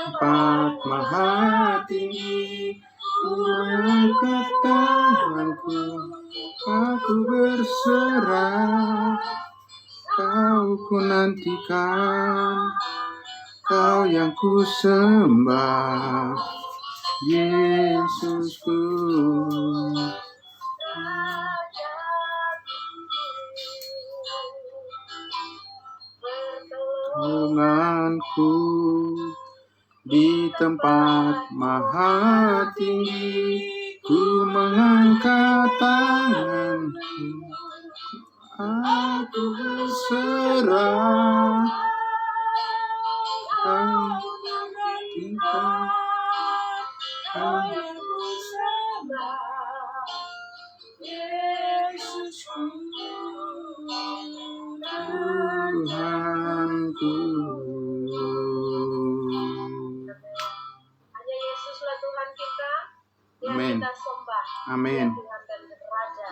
tempat maha tinggi, ku mengangkat tanganku, aku berserah. Kau ku nantikan, Kau yang ku sembah, Yesusku. Pertolonganku di tempat maha tinggi, ku mengangkat tanganku, aku berserah. Tuhanku. Hanya Yesuslah Tuhan kita yang Amin. kita sembah. Amin. Dia Tuhan dan Raja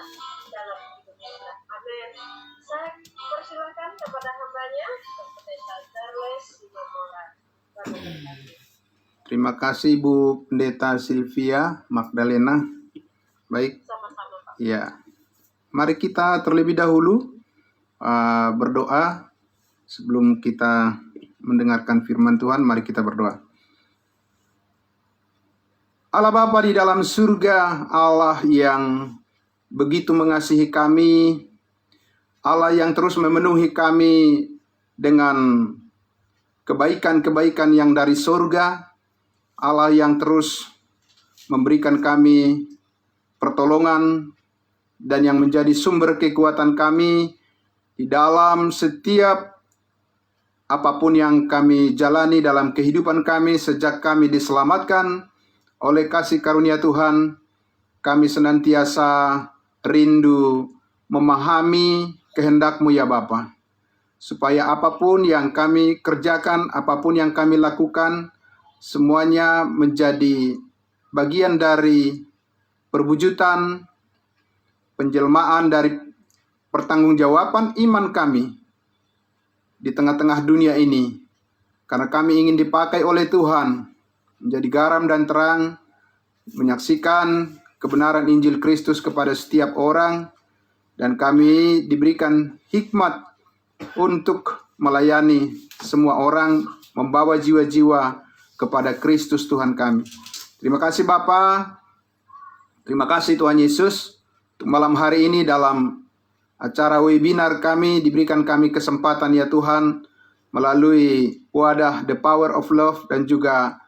dalam hidup kita. Amin. Saya persilakan kepada hambanya, Pendeta Charles Simomora. Terima kasih Bu Pendeta Sylvia Magdalena. Baik. Sama-sama, Pak. Ya. Mari kita terlebih dahulu berdoa sebelum kita mendengarkan firman Tuhan. Mari kita berdoa. Allah Bapa di dalam surga, Allah yang begitu mengasihi kami, Allah yang terus memenuhi kami dengan kebaikan-kebaikan yang dari surga, Allah yang terus memberikan kami pertolongan dan yang menjadi sumber kekuatan kami di dalam setiap apapun yang kami jalani dalam kehidupan kami sejak kami diselamatkan oleh kasih karunia Tuhan. Kami senantiasa rindu memahami kehendak-Mu ya Bapa, supaya apapun yang kami kerjakan, apapun yang kami lakukan, semuanya menjadi bagian dari perwujudan, penjelmaan dari pertanggungjawaban iman kami di tengah-tengah dunia ini. Karena kami ingin dipakai oleh Tuhan menjadi garam dan terang, menyaksikan kebenaran Injil Kristus kepada setiap orang, dan kami diberikan hikmat untuk melayani semua orang, membawa jiwa-jiwa kepada Kristus Tuhan kami. Terima kasih Bapa, terima kasih Tuhan Yesus, untuk malam hari ini dalam acara webinar kami, diberikan kami kesempatan ya Tuhan, melalui wadah The Power of Love dan juga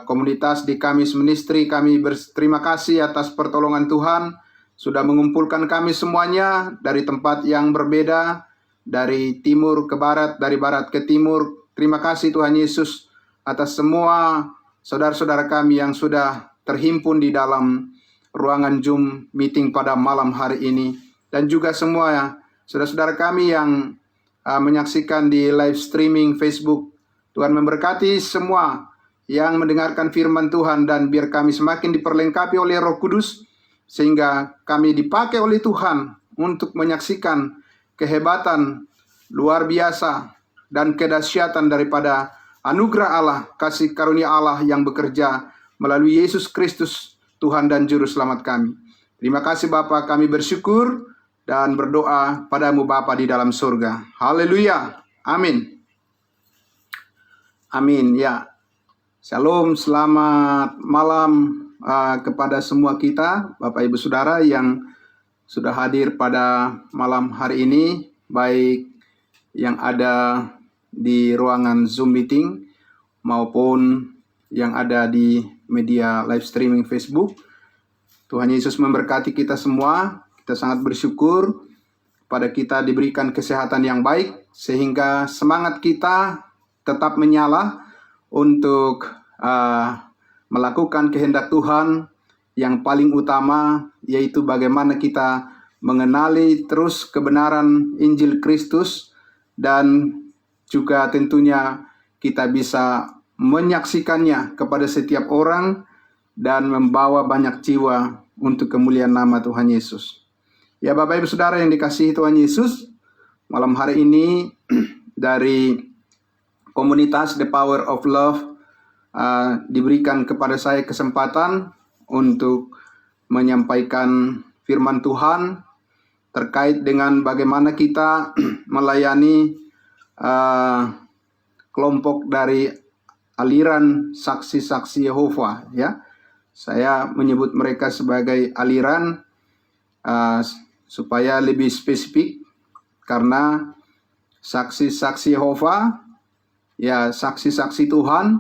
komunitas di Kamis Ministry. Kami berterima kasih atas pertolongan Tuhan, sudah mengumpulkan kami semuanya dari tempat yang berbeda, dari timur ke barat, dari barat ke timur. Terima kasih Tuhan Yesus atas semua saudara-saudara kami yang sudah terhimpun di dalam ruangan Zoom meeting pada malam hari ini, dan juga semua saudara-saudara kami yang menyaksikan di live streaming Facebook. Tuhan memberkati semua yang mendengarkan firman Tuhan, dan biar kami semakin diperlengkapi oleh Roh Kudus, sehingga kami dipakai oleh Tuhan untuk menyaksikan kehebatan luar biasa dan kedahsyatan daripada anugerah Allah, kasih karunia Allah yang bekerja melalui Yesus Kristus, Tuhan dan Juru Selamat kami. Terima kasih Bapa, kami bersyukur dan berdoa padamu Bapa di dalam surga. Haleluya. Amin. Amin. Ya. Shalom, selamat malam kepada semua kita, Bapak Ibu Saudara yang sudah hadir pada malam hari ini, baik yang ada di ruangan Zoom meeting maupun yang ada di media live streaming Facebook. Tuhan Yesus memberkati kita semua. Kita sangat bersyukur pada kita diberikan kesehatan yang baik, sehingga semangat kita tetap menyala untuk melakukan kehendak Tuhan yang paling utama, yaitu bagaimana kita mengenali terus kebenaran Injil Kristus, dan juga tentunya kita bisa menyaksikannya kepada setiap orang dan membawa banyak jiwa untuk kemuliaan nama Tuhan Yesus. Ya Bapak Ibu Saudara yang dikasihi Tuhan Yesus, malam hari ini dari komunitas The Power of Love diberikan kepada saya kesempatan untuk menyampaikan firman Tuhan terkait dengan bagaimana kita melayani kelompok dari aliran saksi-saksi Yehova, ya. Saya menyebut mereka sebagai aliran supaya lebih spesifik, karena saksi-saksi Yehova, ya, saksi-saksi Tuhan,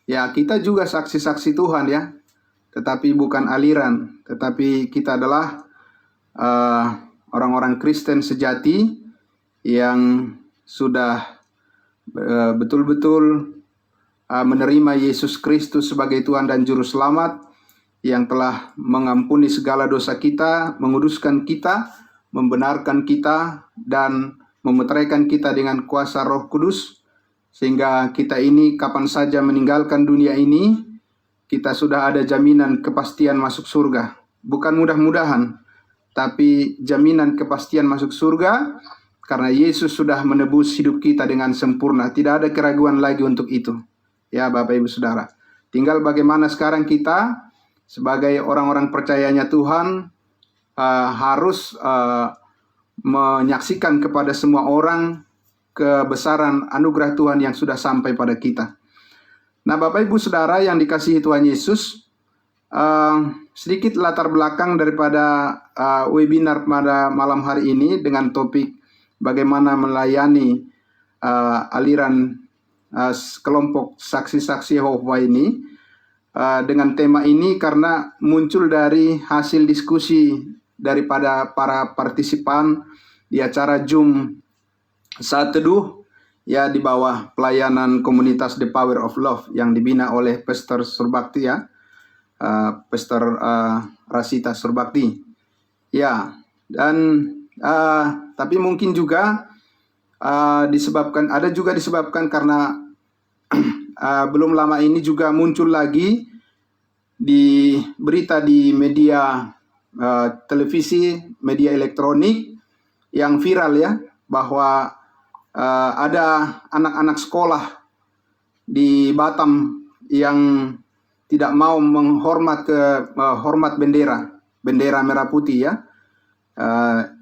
ya, kita juga saksi-saksi Tuhan, ya, tetapi bukan aliran, tetapi kita adalah orang-orang Kristen sejati yang sudah betul-betul menerima Yesus Kristus sebagai Tuhan dan Juru Selamat, yang telah mengampuni segala dosa kita, menguduskan kita, membenarkan kita, dan memeteraikan kita dengan kuasa Roh Kudus, sehingga kita ini kapan saja meninggalkan dunia ini, kita sudah ada jaminan kepastian masuk surga. Bukan mudah-mudahan, tapi jaminan kepastian masuk surga, karena Yesus sudah menebus hidup kita dengan sempurna. Tidak ada keraguan lagi untuk itu. Ya, Bapak Ibu Saudara. Tinggal bagaimana sekarang kita sebagai orang-orang percayanya Tuhan harus menyaksikan kepada semua orang kebesaran anugerah Tuhan yang sudah sampai pada kita. Nah, Bapak Ibu Saudara yang dikasihi Tuhan Yesus, sedikit latar belakang daripada webinar pada malam hari ini dengan topik bagaimana melayani aliran kelompok saksi-saksi Yehova ini, dengan tema ini karena muncul dari hasil diskusi daripada para partisipan di acara Zoom Saat Teduh, ya, di bawah pelayanan komunitas The Power of Love yang dibina oleh Pastor Surbakti, ya, Pastor Rasita Surbakti, ya. Dan tapi mungkin juga disebabkan karena belum lama ini juga muncul lagi di berita di media televisi, media elektronik yang viral, ya, bahwa ada anak-anak sekolah di Batam yang tidak mau hormat bendera merah putih, ya.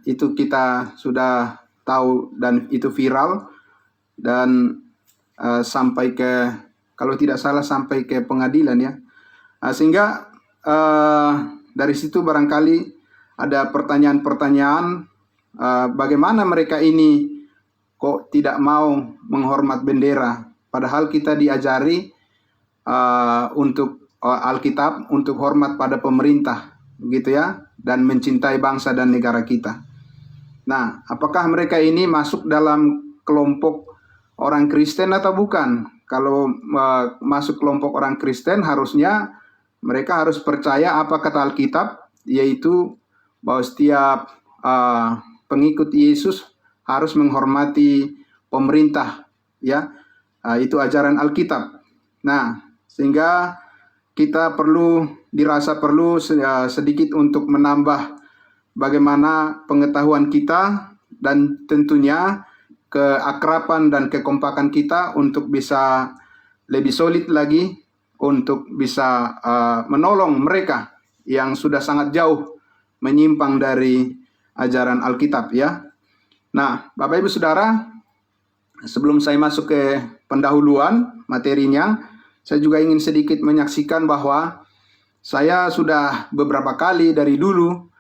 Itu kita sudah tahu dan itu viral, dan sampai ke, kalau tidak salah sampai ke pengadilan, ya. Sehingga dari situ barangkali ada pertanyaan-pertanyaan, bagaimana mereka ini kok tidak mau menghormat bendera, padahal kita diajari untuk Alkitab untuk hormat pada pemerintah, begitu, ya, dan mencintai bangsa dan negara kita. Nah, apakah mereka ini masuk dalam kelompok orang Kristen atau bukan? Kalau masuk kelompok orang Kristen, harusnya mereka harus percaya apa kata Alkitab, yaitu bahwa setiap pengikut Yesus harus menghormati pemerintah, ya. Itu ajaran Alkitab. Nah, sehingga kita dirasa perlu sedikit untuk menambah bagaimana pengetahuan kita dan tentunya keakraban dan kekompakan kita untuk bisa lebih solid lagi untuk bisa menolong mereka yang sudah sangat jauh menyimpang dari ajaran Alkitab, ya. Nah, Bapak Ibu Saudara, sebelum saya masuk ke pendahuluan materinya, saya juga ingin sedikit menyaksikan bahwa saya sudah beberapa kali dari dulu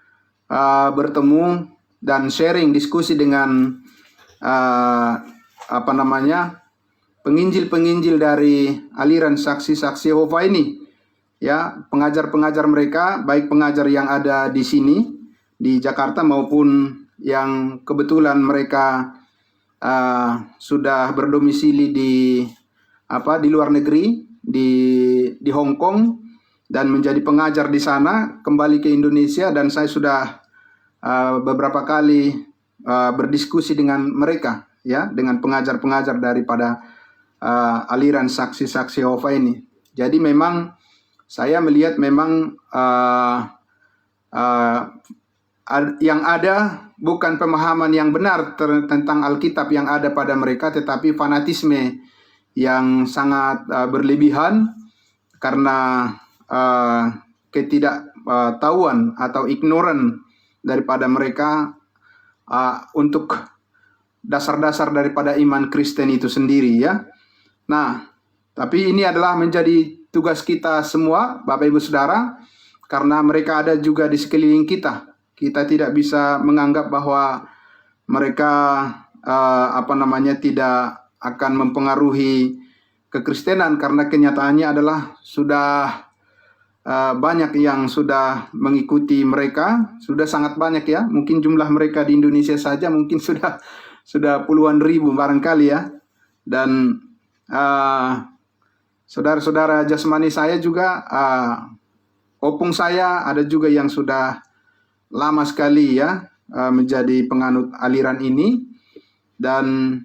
bertemu dan sharing diskusi dengan penginjil-penginjil dari aliran saksi-saksi Yehova ini, ya, pengajar-pengajar mereka, baik pengajar yang ada di sini di Jakarta maupun yang kebetulan mereka sudah berdomisili di luar negeri, di Hong Kong, dan menjadi pengajar di sana, kembali ke Indonesia, dan saya sudah beberapa kali berdiskusi dengan mereka, ya, dengan pengajar-pengajar daripada aliran saksi-saksi Yehova ini. Jadi memang saya melihat memang yang ada bukan pemahaman yang benar tentang Alkitab yang ada pada mereka, tetapi fanatisme yang sangat berlebihan karena ketidaktahuan atau ignoran daripada mereka untuk dasar-dasar daripada iman Kristen itu sendiri ya. Nah, tapi ini adalah menjadi tugas kita semua, Bapak Ibu Saudara, karena mereka ada juga di sekeliling kita. Kita tidak bisa menganggap bahwa mereka tidak akan mempengaruhi kekristenan, karena kenyataannya adalah sudah banyak yang sudah mengikuti mereka, sudah sangat banyak ya. Mungkin jumlah mereka di Indonesia saja mungkin sudah puluhan ribu barangkali ya. Dan saudara-saudara jasmani saya juga, opung saya ada juga yang sudah lama sekali ya menjadi penganut aliran ini, dan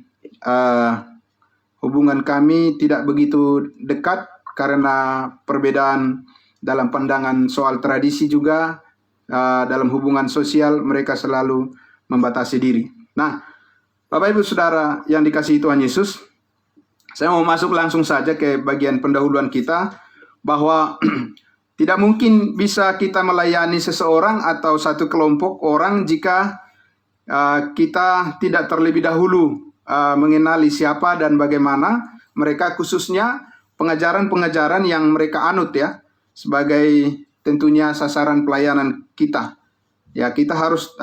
hubungan kami tidak begitu dekat karena perbedaan dalam pandangan soal tradisi juga. Dalam hubungan sosial mereka selalu membatasi diri. Nah, Bapak Ibu Saudara yang dikasihi Tuhan Yesus, saya mau masuk langsung saja ke bagian pendahuluan kita, bahwa tidak mungkin bisa kita melayani seseorang atau satu kelompok orang jika kita tidak terlebih dahulu mengenali siapa dan bagaimana mereka, khususnya pengajaran-pengajaran yang mereka anut ya, sebagai tentunya sasaran pelayanan kita. Ya, kita harus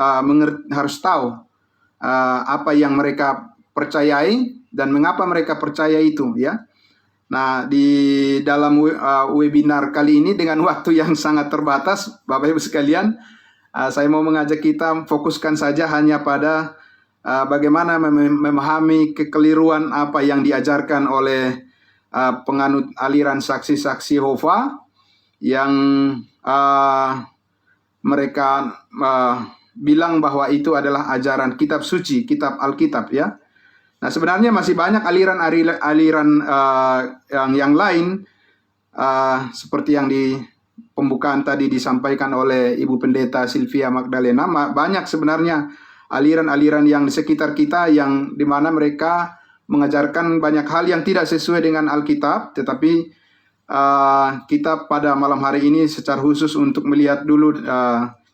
tahu apa yang mereka percayai dan mengapa mereka percaya itu ya. Nah, di dalam webinar kali ini dengan waktu yang sangat terbatas, Bapak Ibu sekalian, saya mau mengajak kita fokuskan saja hanya pada bagaimana memahami kekeliruan apa yang diajarkan oleh penganut aliran saksi-saksi Yehova yang mereka bilang bahwa itu adalah ajaran kitab suci, kitab Alkitab ya. Nah, sebenarnya masih banyak aliran yang lain, seperti yang di pembukaan tadi disampaikan oleh Ibu Pendeta Sylvia Magdalena. Banyak sebenarnya aliran-aliran yang di sekitar kita yang dimana mereka mengajarkan banyak hal yang tidak sesuai dengan Alkitab, tetapi kita pada malam hari ini secara khusus untuk melihat dulu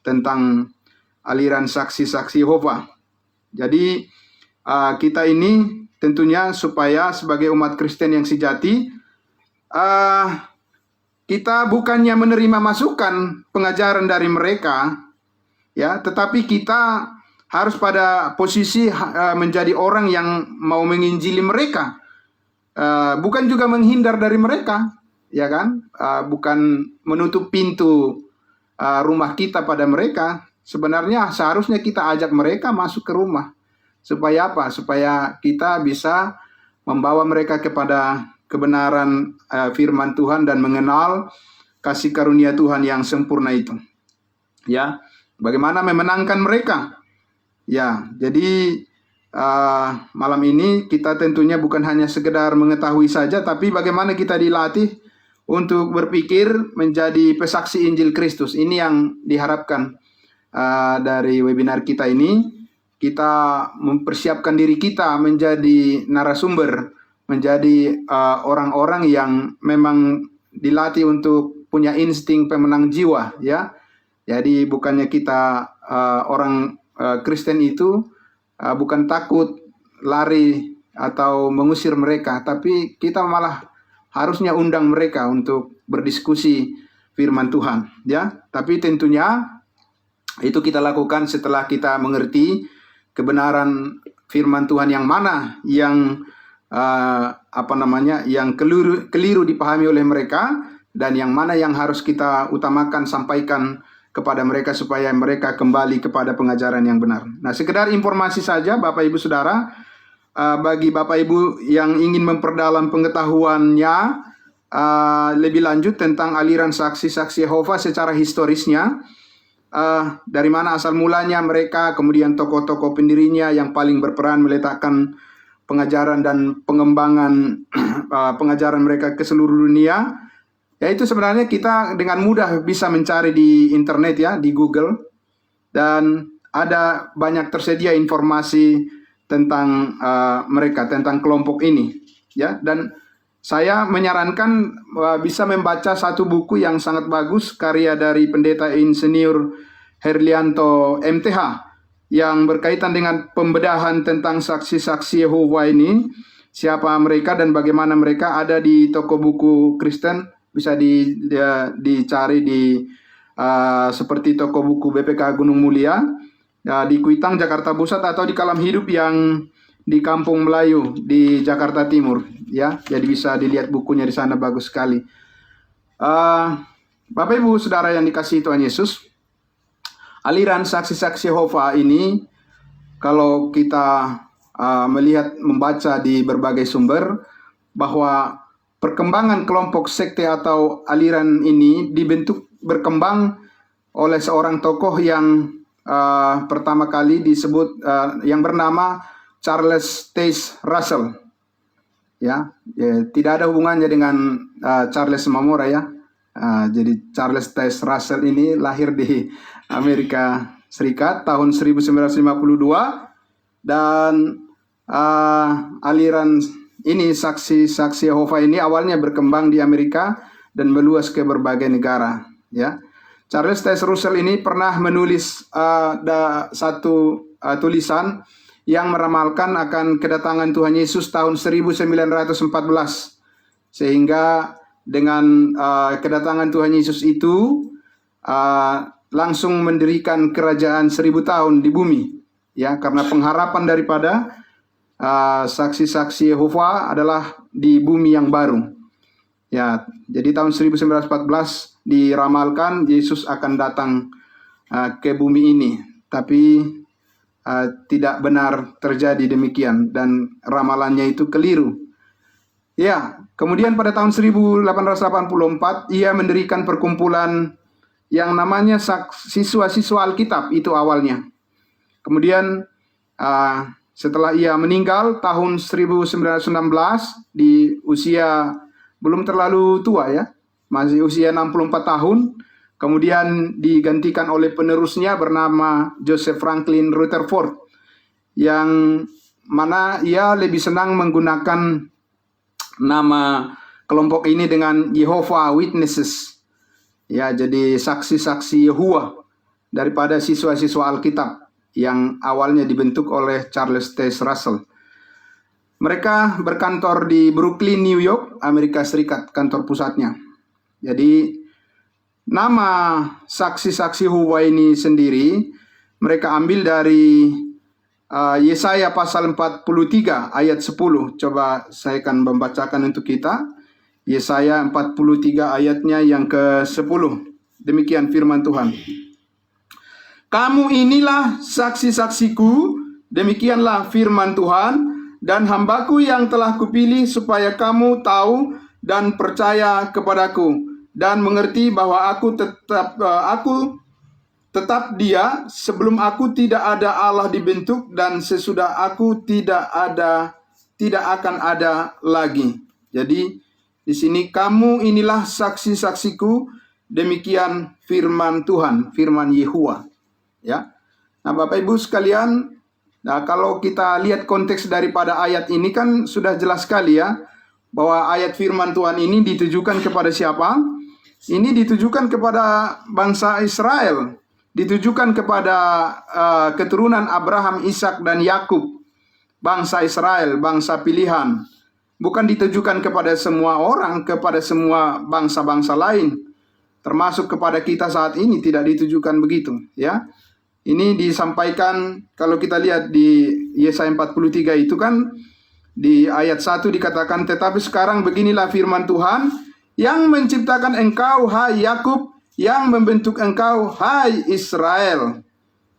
tentang aliran saksi-saksi Yehova. Jadi kita ini tentunya supaya sebagai umat Kristen yang sejati, kita bukannya menerima masukan pengajaran dari mereka, ya, tetapi kita harus pada posisi menjadi orang yang mau menginjili mereka, bukan juga menghindar dari mereka, ya kan? Bukan menutup pintu rumah kita pada mereka. Sebenarnya seharusnya kita ajak mereka masuk ke rumah. Supaya apa? Supaya kita bisa membawa mereka kepada kebenaran firman Tuhan dan mengenal kasih karunia Tuhan yang sempurna itu. Ya, bagaimana memenangkan mereka? Ya, jadi malam ini kita tentunya bukan hanya sekedar mengetahui saja, tapi bagaimana kita dilatih untuk berpikir menjadi pesaksi Injil Kristus. Ini yang diharapkan dari webinar kita ini. Kita mempersiapkan diri kita menjadi narasumber, menjadi orang-orang yang memang dilatih untuk punya insting pemenang jiwa, ya. Jadi bukannya kita orang Kristen itu bukan takut lari atau mengusir mereka, tapi kita malah harusnya undang mereka untuk berdiskusi firman Tuhan, ya. Tapi tentunya itu kita lakukan setelah kita mengerti kebenaran firman Tuhan yang mana yang yang keliru dipahami oleh mereka, dan yang mana yang harus kita utamakan sampaikan kepada mereka supaya mereka kembali kepada pengajaran yang benar. Nah, sekedar informasi saja Bapak Ibu Saudara, bagi Bapak Ibu yang ingin memperdalam pengetahuannya lebih lanjut tentang aliran saksi-saksi Yehova secara historisnya, dari mana asal mulanya mereka, kemudian tokoh-tokoh pendirinya yang paling berperan meletakkan pengajaran dan pengembangan pengajaran mereka ke seluruh dunia, yaitu sebenarnya kita dengan mudah bisa mencari di internet ya, di Google, dan ada banyak tersedia informasi tentang mereka, tentang kelompok ini ya. Dan saya menyarankan bisa membaca satu buku yang sangat bagus karya dari Pendeta Insinyur Herlianto MTH yang berkaitan dengan pembedahan tentang saksi-saksi Yehova ini, siapa mereka dan bagaimana mereka. Ada di toko buku Kristen, bisa dicari di seperti toko buku BPK Gunung Mulia, di Kuitang, Jakarta Pusat, atau di Kalam Hidup yang di Kampung Melayu di Jakarta Timur, ya. Jadi bisa dilihat bukunya di sana, bagus sekali. Bapak Ibu Saudara yang dikasihi Tuhan Yesus, aliran saksi-saksi Yehova ini, kalau kita melihat, membaca di berbagai sumber, bahwa perkembangan kelompok sekte atau aliran ini berkembang oleh seorang tokoh yang pertama kali disebut, yang bernama Charles Taze Russell. Ya, tidak ada hubungannya dengan Charles Mamora, ya. Jadi Charles Taze Russell ini lahir di Amerika Serikat tahun 1952, dan aliran ini, saksi-saksi Yehova ini, awalnya berkembang di Amerika dan meluas ke berbagai negara, ya. Charles Taze Russell ini pernah menulis satu tulisan yang meramalkan akan kedatangan Tuhan Yesus tahun 1914. Sehingga dengan kedatangan Tuhan Yesus itu langsung mendirikan kerajaan 1000 tahun di bumi, ya, karena pengharapan daripada saksi-saksi Yehova adalah di bumi yang baru. Ya, jadi tahun 1914 diramalkan Yesus akan datang ke bumi ini, tapi tidak benar terjadi demikian, dan ramalannya itu keliru. Ya, kemudian pada tahun 1884 ia mendirikan perkumpulan yang namanya siswa-siswa Alkitab, itu awalnya. Kemudian setelah ia meninggal tahun 1916 di usia belum terlalu tua, ya, masih usia 64 tahun, kemudian digantikan oleh penerusnya bernama Joseph Franklin Rutherford, yang mana ia lebih senang menggunakan nama kelompok ini dengan Jehovah Witnesses, ya, jadi saksi-saksi Yehova, daripada siswa-siswa Alkitab yang awalnya dibentuk oleh Charles Taze Russell. Mereka berkantor di Brooklyn, New York, Amerika Serikat, kantor pusatnya. Jadi nama saksi-saksi Yehova ini sendiri mereka ambil dari Yesaya pasal 43 ayat 10. Coba saya akan membacakan untuk kita. Yesaya 43 ayatnya yang ke-10. Demikian firman Tuhan. Kamu inilah saksi-saksiku, demikianlah firman Tuhan, dan hambaku yang telah kupilih supaya kamu tahu dan percaya kepadaku, dan mengerti bahwa aku tetap Dia, sebelum aku tidak ada Allah dibentuk, dan sesudah aku tidak akan ada lagi. Jadi di sini, kamu inilah saksi-saksiku, demikian firman Tuhan, firman Yehova, ya. Nah, Bapak Ibu sekalian, nah, kalau kita lihat konteks daripada ayat ini kan sudah jelas sekali, ya, bahwa ayat firman Tuhan ini ditujukan kepada siapa? Ini ditujukan kepada bangsa Israel, ditujukan kepada keturunan Abraham, Ishak, dan Yakub, bangsa Israel, bangsa pilihan. Bukan ditujukan kepada semua orang, kepada semua bangsa-bangsa lain, termasuk kepada kita saat ini tidak ditujukan begitu, ya. Ini disampaikan, kalau kita lihat di Yesaya 43 itu kan, di ayat 1 dikatakan, tetapi sekarang beginilah firman Tuhan, yang menciptakan engkau, hai Yakub, yang membentuk engkau, hai Israel.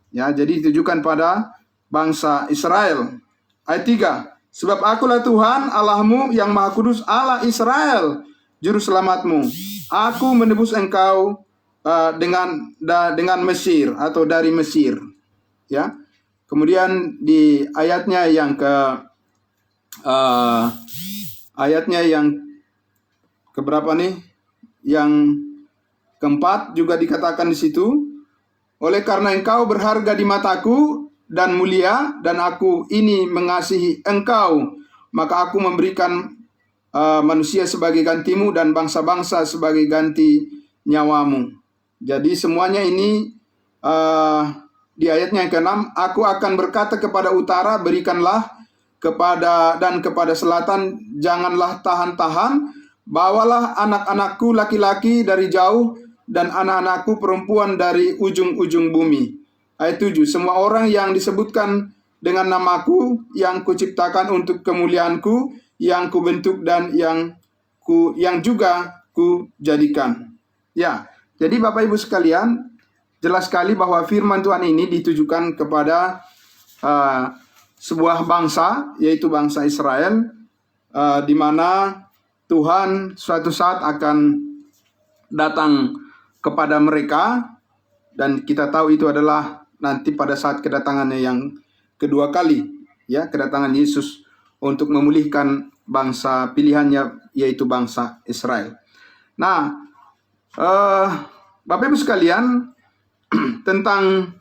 Ya, jadi ditujukan pada bangsa Israel. Ayat 3, sebab akulah Tuhan Allahmu yang Maha Kudus, Allah Israel, juru selamatmu. Aku menebus engkau dengan Mesir, atau dari Mesir, ya. Kemudian di ayatnya yang keberapa nih? Yang keempat juga dikatakan di situ, oleh karena engkau berharga di mataku dan mulia, dan aku ini mengasihi engkau, maka aku memberikan manusia sebagai gantimu dan bangsa-bangsa sebagai ganti nyawamu. Jadi semuanya ini di ayatnya yang ke-6, aku akan berkata kepada utara, berikanlah kepada selatan, janganlah tahan-tahan, bawalah anak-anakku laki-laki dari jauh dan anak-anakku perempuan dari ujung-ujung bumi. Ayat 7, semua orang yang disebutkan dengan namaku, yang kuciptakan untuk kemuliaanku, yang kubentuk dan yang juga kujadikan. Ya, jadi Bapak Ibu sekalian, jelas sekali bahwa firman Tuhan ini ditujukan kepada sebuah bangsa, yaitu bangsa Israel, di mana Tuhan suatu saat akan datang kepada mereka, dan kita tahu itu adalah nanti pada saat kedatangannya yang kedua kali, ya, kedatangan Yesus untuk memulihkan bangsa pilihannya, yaitu bangsa Israel. Nah, Bapak Ibu sekalian, tentang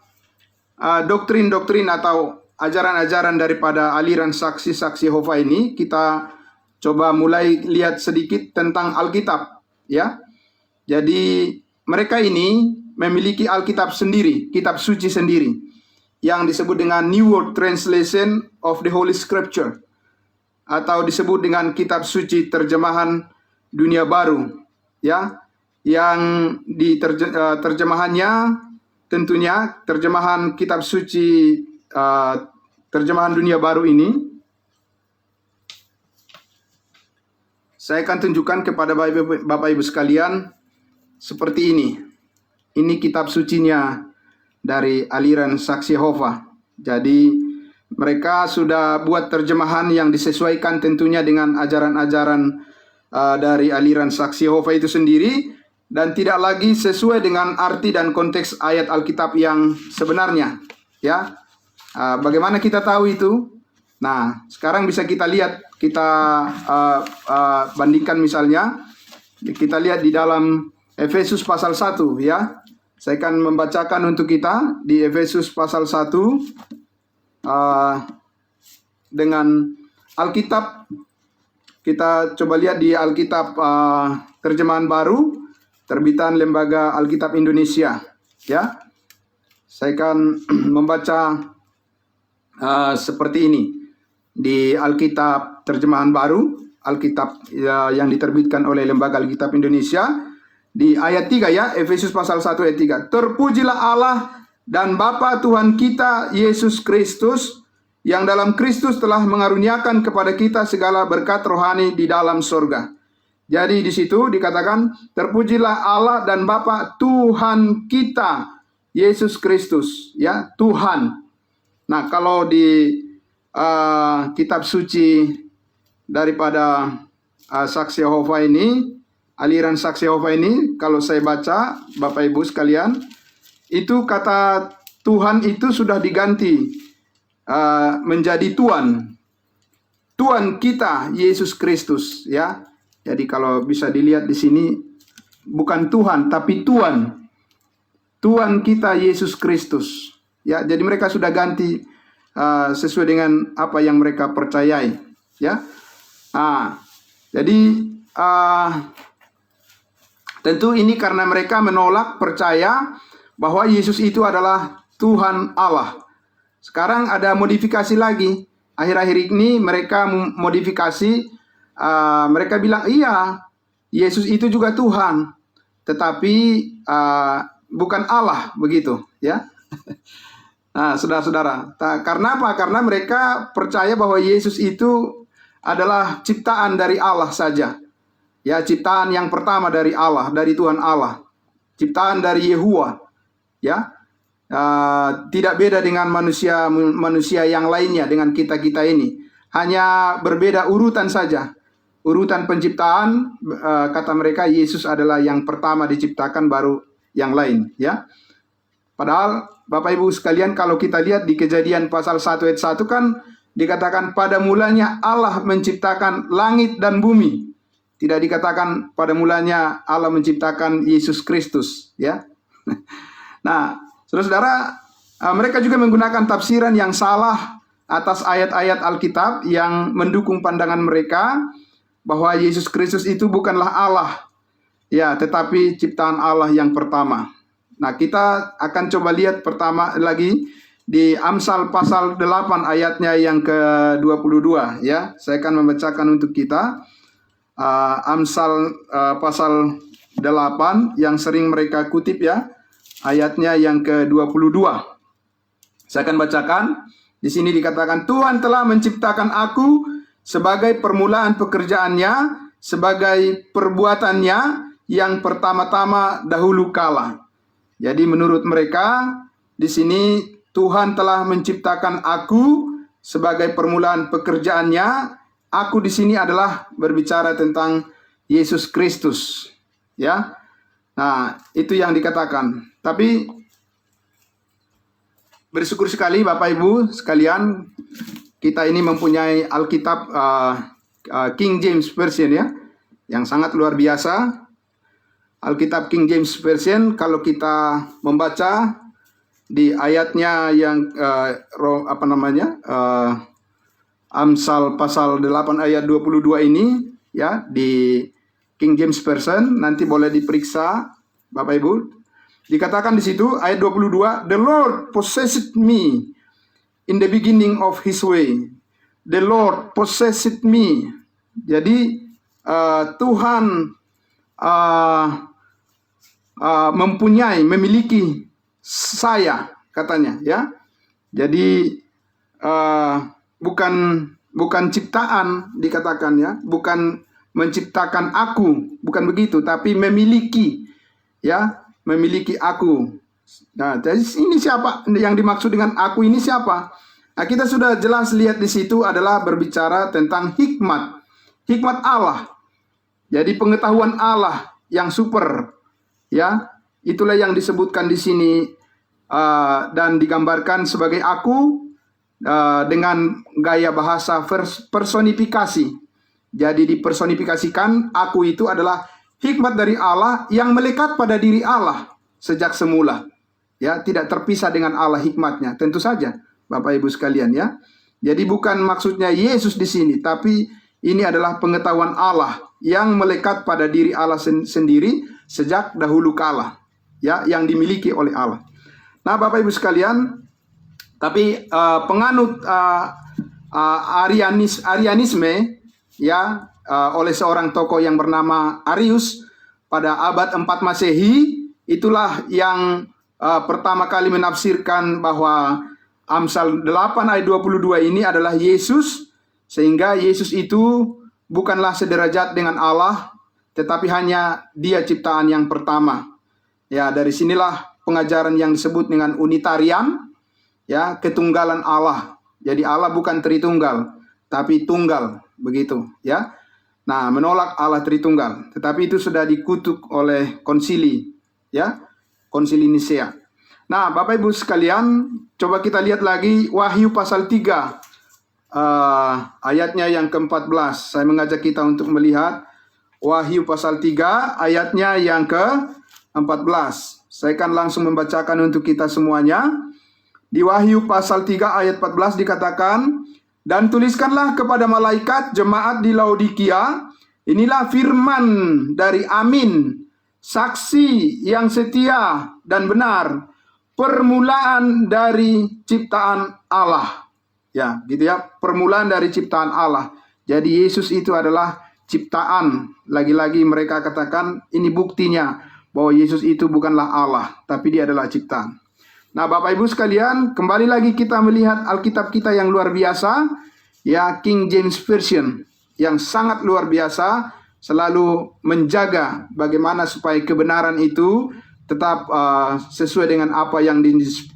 doktrin-doktrin atau ajaran-ajaran daripada aliran saksi-saksi Yehova ini, kita coba mulai lihat sedikit tentang Alkitab, ya. Jadi mereka ini memiliki Alkitab sendiri, kitab suci sendiri, yang disebut dengan New World Translation of the Holy Scripture, atau disebut dengan kitab suci terjemahan dunia baru, ya, yang terjemahannya tentunya terjemahan kitab suci terjemahan dunia baru ini. Saya akan tunjukkan kepada Bapak Ibu sekalian seperti ini. Ini kitab sucinya dari aliran saksi Yehova. Jadi mereka sudah buat terjemahan yang disesuaikan tentunya dengan ajaran-ajaran dari aliran saksi Yehova itu sendiri, dan tidak lagi sesuai dengan arti dan konteks ayat Alkitab yang sebenarnya. Ya, bagaimana kita tahu itu? Nah, sekarang bisa kita lihat, kita bandingkan misalnya, kita lihat di dalam Efesus pasal 1, ya. Saya akan membacakan untuk kita di Efesus pasal 1 dengan Alkitab. Kita coba lihat di Alkitab terjemahan baru, terbitan Lembaga Alkitab Indonesia, ya. Saya akan membaca seperti ini di Alkitab terjemahan baru, Alkitab yang diterbitkan oleh Lembaga Alkitab Indonesia. Di ayat 3, ya, Efesus pasal 1 ayat 3. Terpujilah Allah dan Bapa Tuhan kita Yesus Kristus, yang dalam Kristus telah mengaruniakan kepada kita segala berkat rohani di dalam sorga. Jadi di situ dikatakan, terpujilah Allah dan Bapa Tuhan kita Yesus Kristus, ya, Tuhan. Nah, kalau di kitab suci daripada saksi Yehova ini, aliran saksi Yehova ini, kalau saya baca, Bapak Ibu sekalian, itu kata Tuhan itu sudah diganti menjadi Tuhan. Tuhan kita Yesus Kristus, ya. Jadi kalau bisa dilihat di sini, bukan Tuhan tapi Tuhan. Tuhan kita Yesus Kristus. Ya, jadi mereka sudah ganti sesuai dengan apa yang mereka percayai, ya. Jadi tentu ini karena mereka menolak percaya bahwa Yesus itu adalah Tuhan Allah. Sekarang ada modifikasi lagi. Akhir-akhir ini mereka modifikasi, mereka bilang, iya, Yesus itu juga Tuhan, tetapi bukan Allah, begitu, ya. Nah, saudara-saudara, karena apa? Karena mereka percaya bahwa Yesus itu adalah ciptaan dari Allah saja. Ya, ciptaan yang pertama dari Allah, dari Tuhan Allah. Ciptaan dari Yehuwa. Ya. Tidak beda dengan manusia yang lainnya, dengan kita-kita ini. Hanya berbeda urutan saja. Urutan penciptaan, kata mereka, Yesus adalah yang pertama diciptakan, baru yang lain, ya. Padahal Bapak Ibu sekalian, kalau kita lihat di Kejadian pasal 1 ayat 1 kan dikatakan pada mulanya Allah menciptakan langit dan bumi. Tidak dikatakan pada mulanya Allah menciptakan Yesus Kristus, ya. Nah, saudara-saudara, mereka juga menggunakan tafsiran yang salah atas ayat-ayat Alkitab yang mendukung pandangan mereka, bahwa Yesus Kristus itu bukanlah Allah, ya, tetapi ciptaan Allah yang pertama. Nah, kita akan coba lihat pertama lagi di Amsal pasal 8 ayatnya yang ke-22, ya. Saya akan membacakan untuk kita Amsal pasal 8 yang sering mereka kutip, ya. Ayatnya yang ke-22. Saya akan bacakan. Di sini dikatakan, Tuhan telah menciptakan aku sebagai permulaan pekerjaannya, sebagai perbuatannya yang pertama-tama dahulu kala. Jadi menurut mereka, di sini Tuhan telah menciptakan aku sebagai permulaan pekerjaannya. Aku di sini adalah berbicara tentang Yesus Kristus, ya. Nah, itu yang dikatakan. Tapi bersyukur sekali Bapak Ibu sekalian, kita ini mempunyai Alkitab King James Version, ya, yang sangat luar biasa. Alkitab King James Version, kalau kita membaca di ayatnya yang Amsal pasal 8 ayat 22 ini, ya, di King James Version, nanti boleh diperiksa Bapak Ibu. Dikatakan di situ ayat 22, The Lord possessed me in the beginning of his way. The Lord possessed me. Jadi Tuhan memiliki saya, katanya, ya. Jadi bukan ciptaan dikatakan, ya, bukan menciptakan aku, bukan begitu, tapi memiliki, ya, memiliki aku. Nah, jadi ini siapa yang dimaksud dengan aku ini siapa? Nah, kita sudah jelas lihat di situ adalah berbicara tentang hikmat Allah. Jadi pengetahuan Allah yang super, ya, itulah yang disebutkan di sini dan digambarkan sebagai aku dengan gaya bahasa personifikasi. Jadi dipersonifikasikan aku itu adalah hikmat dari Allah yang melekat pada diri Allah sejak semula, ya, tidak terpisah dengan Allah hikmatnya. Tentu saja Bapak Ibu sekalian, ya. Jadi bukan maksudnya Yesus di sini, tapi ini adalah pengetahuan Allah yang melekat pada diri Allah sendiri sejak dahulu kala, ya, yang dimiliki oleh Allah. Nah, Bapak Ibu sekalian, tapi penganut Arianisme, ya, oleh seorang tokoh yang bernama Arius pada abad 4 Masehi, itulah yang pertama kali menafsirkan bahwa Amsal 8 ayat 22 ini adalah Yesus, sehingga Yesus itu bukanlah sederajat dengan Allah, tetapi hanya dia ciptaan yang pertama. Ya, dari sinilah pengajaran yang disebut dengan Unitarian, ya, ketunggalan Allah. Jadi Allah bukan Tritunggal, tapi tunggal, begitu, ya. Nah, menolak Allah Tritunggal, tetapi itu sudah dikutuk oleh konsili, ya, konsili Nisea. Nah, Bapak Ibu sekalian, coba kita lihat lagi Wahyu pasal 3 ayatnya yang ke-14. Saya mengajak kita untuk melihat Wahyu pasal 3 ayatnya yang ke-14. Saya akan langsung membacakan untuk kita semuanya. Di Wahyu pasal 3 ayat 14 dikatakan, dan tuliskanlah kepada malaikat jemaat di Laodikia, inilah firman dari Amin, saksi yang setia dan benar, permulaan dari ciptaan Allah. Ya, gitu ya, permulaan dari ciptaan Allah. Jadi Yesus itu adalah ciptaan. Lagi-lagi mereka katakan ini buktinya bahwa Yesus itu bukanlah Allah, tapi dia adalah ciptaan. Nah, Bapak Ibu sekalian, kembali lagi kita melihat Alkitab kita yang luar biasa, ya, King James Version, yang sangat luar biasa, selalu menjaga bagaimana supaya kebenaran itu tetap sesuai dengan apa yang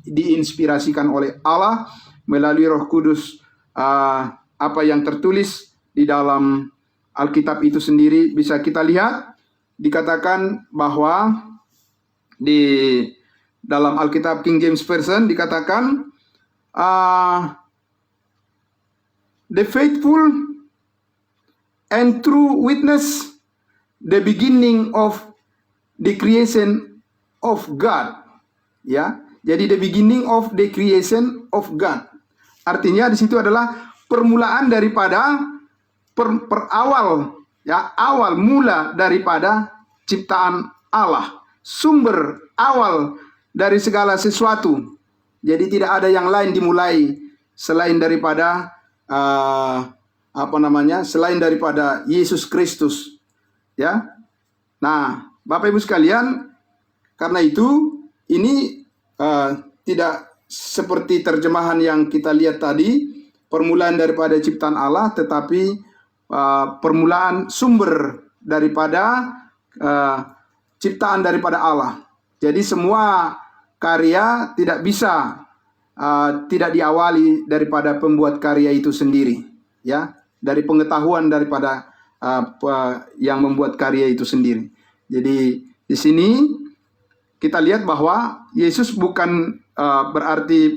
diinspirasikan oleh Allah melalui Roh Kudus. Apa yang tertulis di dalam Alkitab itu sendiri bisa kita lihat, dikatakan bahwa di dalam Alkitab King James Version dikatakan the faithful and true witness, the beginning of the creation of God. Ya, jadi the beginning of the creation of God. Artinya di situ adalah permulaan daripada perawal, Ya, awal mula daripada ciptaan Allah, sumber awal dari segala sesuatu. Jadi tidak ada yang lain dimulai selain daripada selain daripada Yesus Kristus. Ya. Nah, Bapak Ibu sekalian, karena itu ini tidak seperti terjemahan yang kita lihat tadi, permulaan daripada ciptaan Allah, tetapi permulaan sumber daripada ciptaan daripada Allah. Jadi semua karya tidak bisa tidak diawali daripada pembuat karya itu sendiri, ya, dari pengetahuan daripada yang membuat karya itu sendiri. Jadi di sini kita lihat bahwa Yesus bukan berarti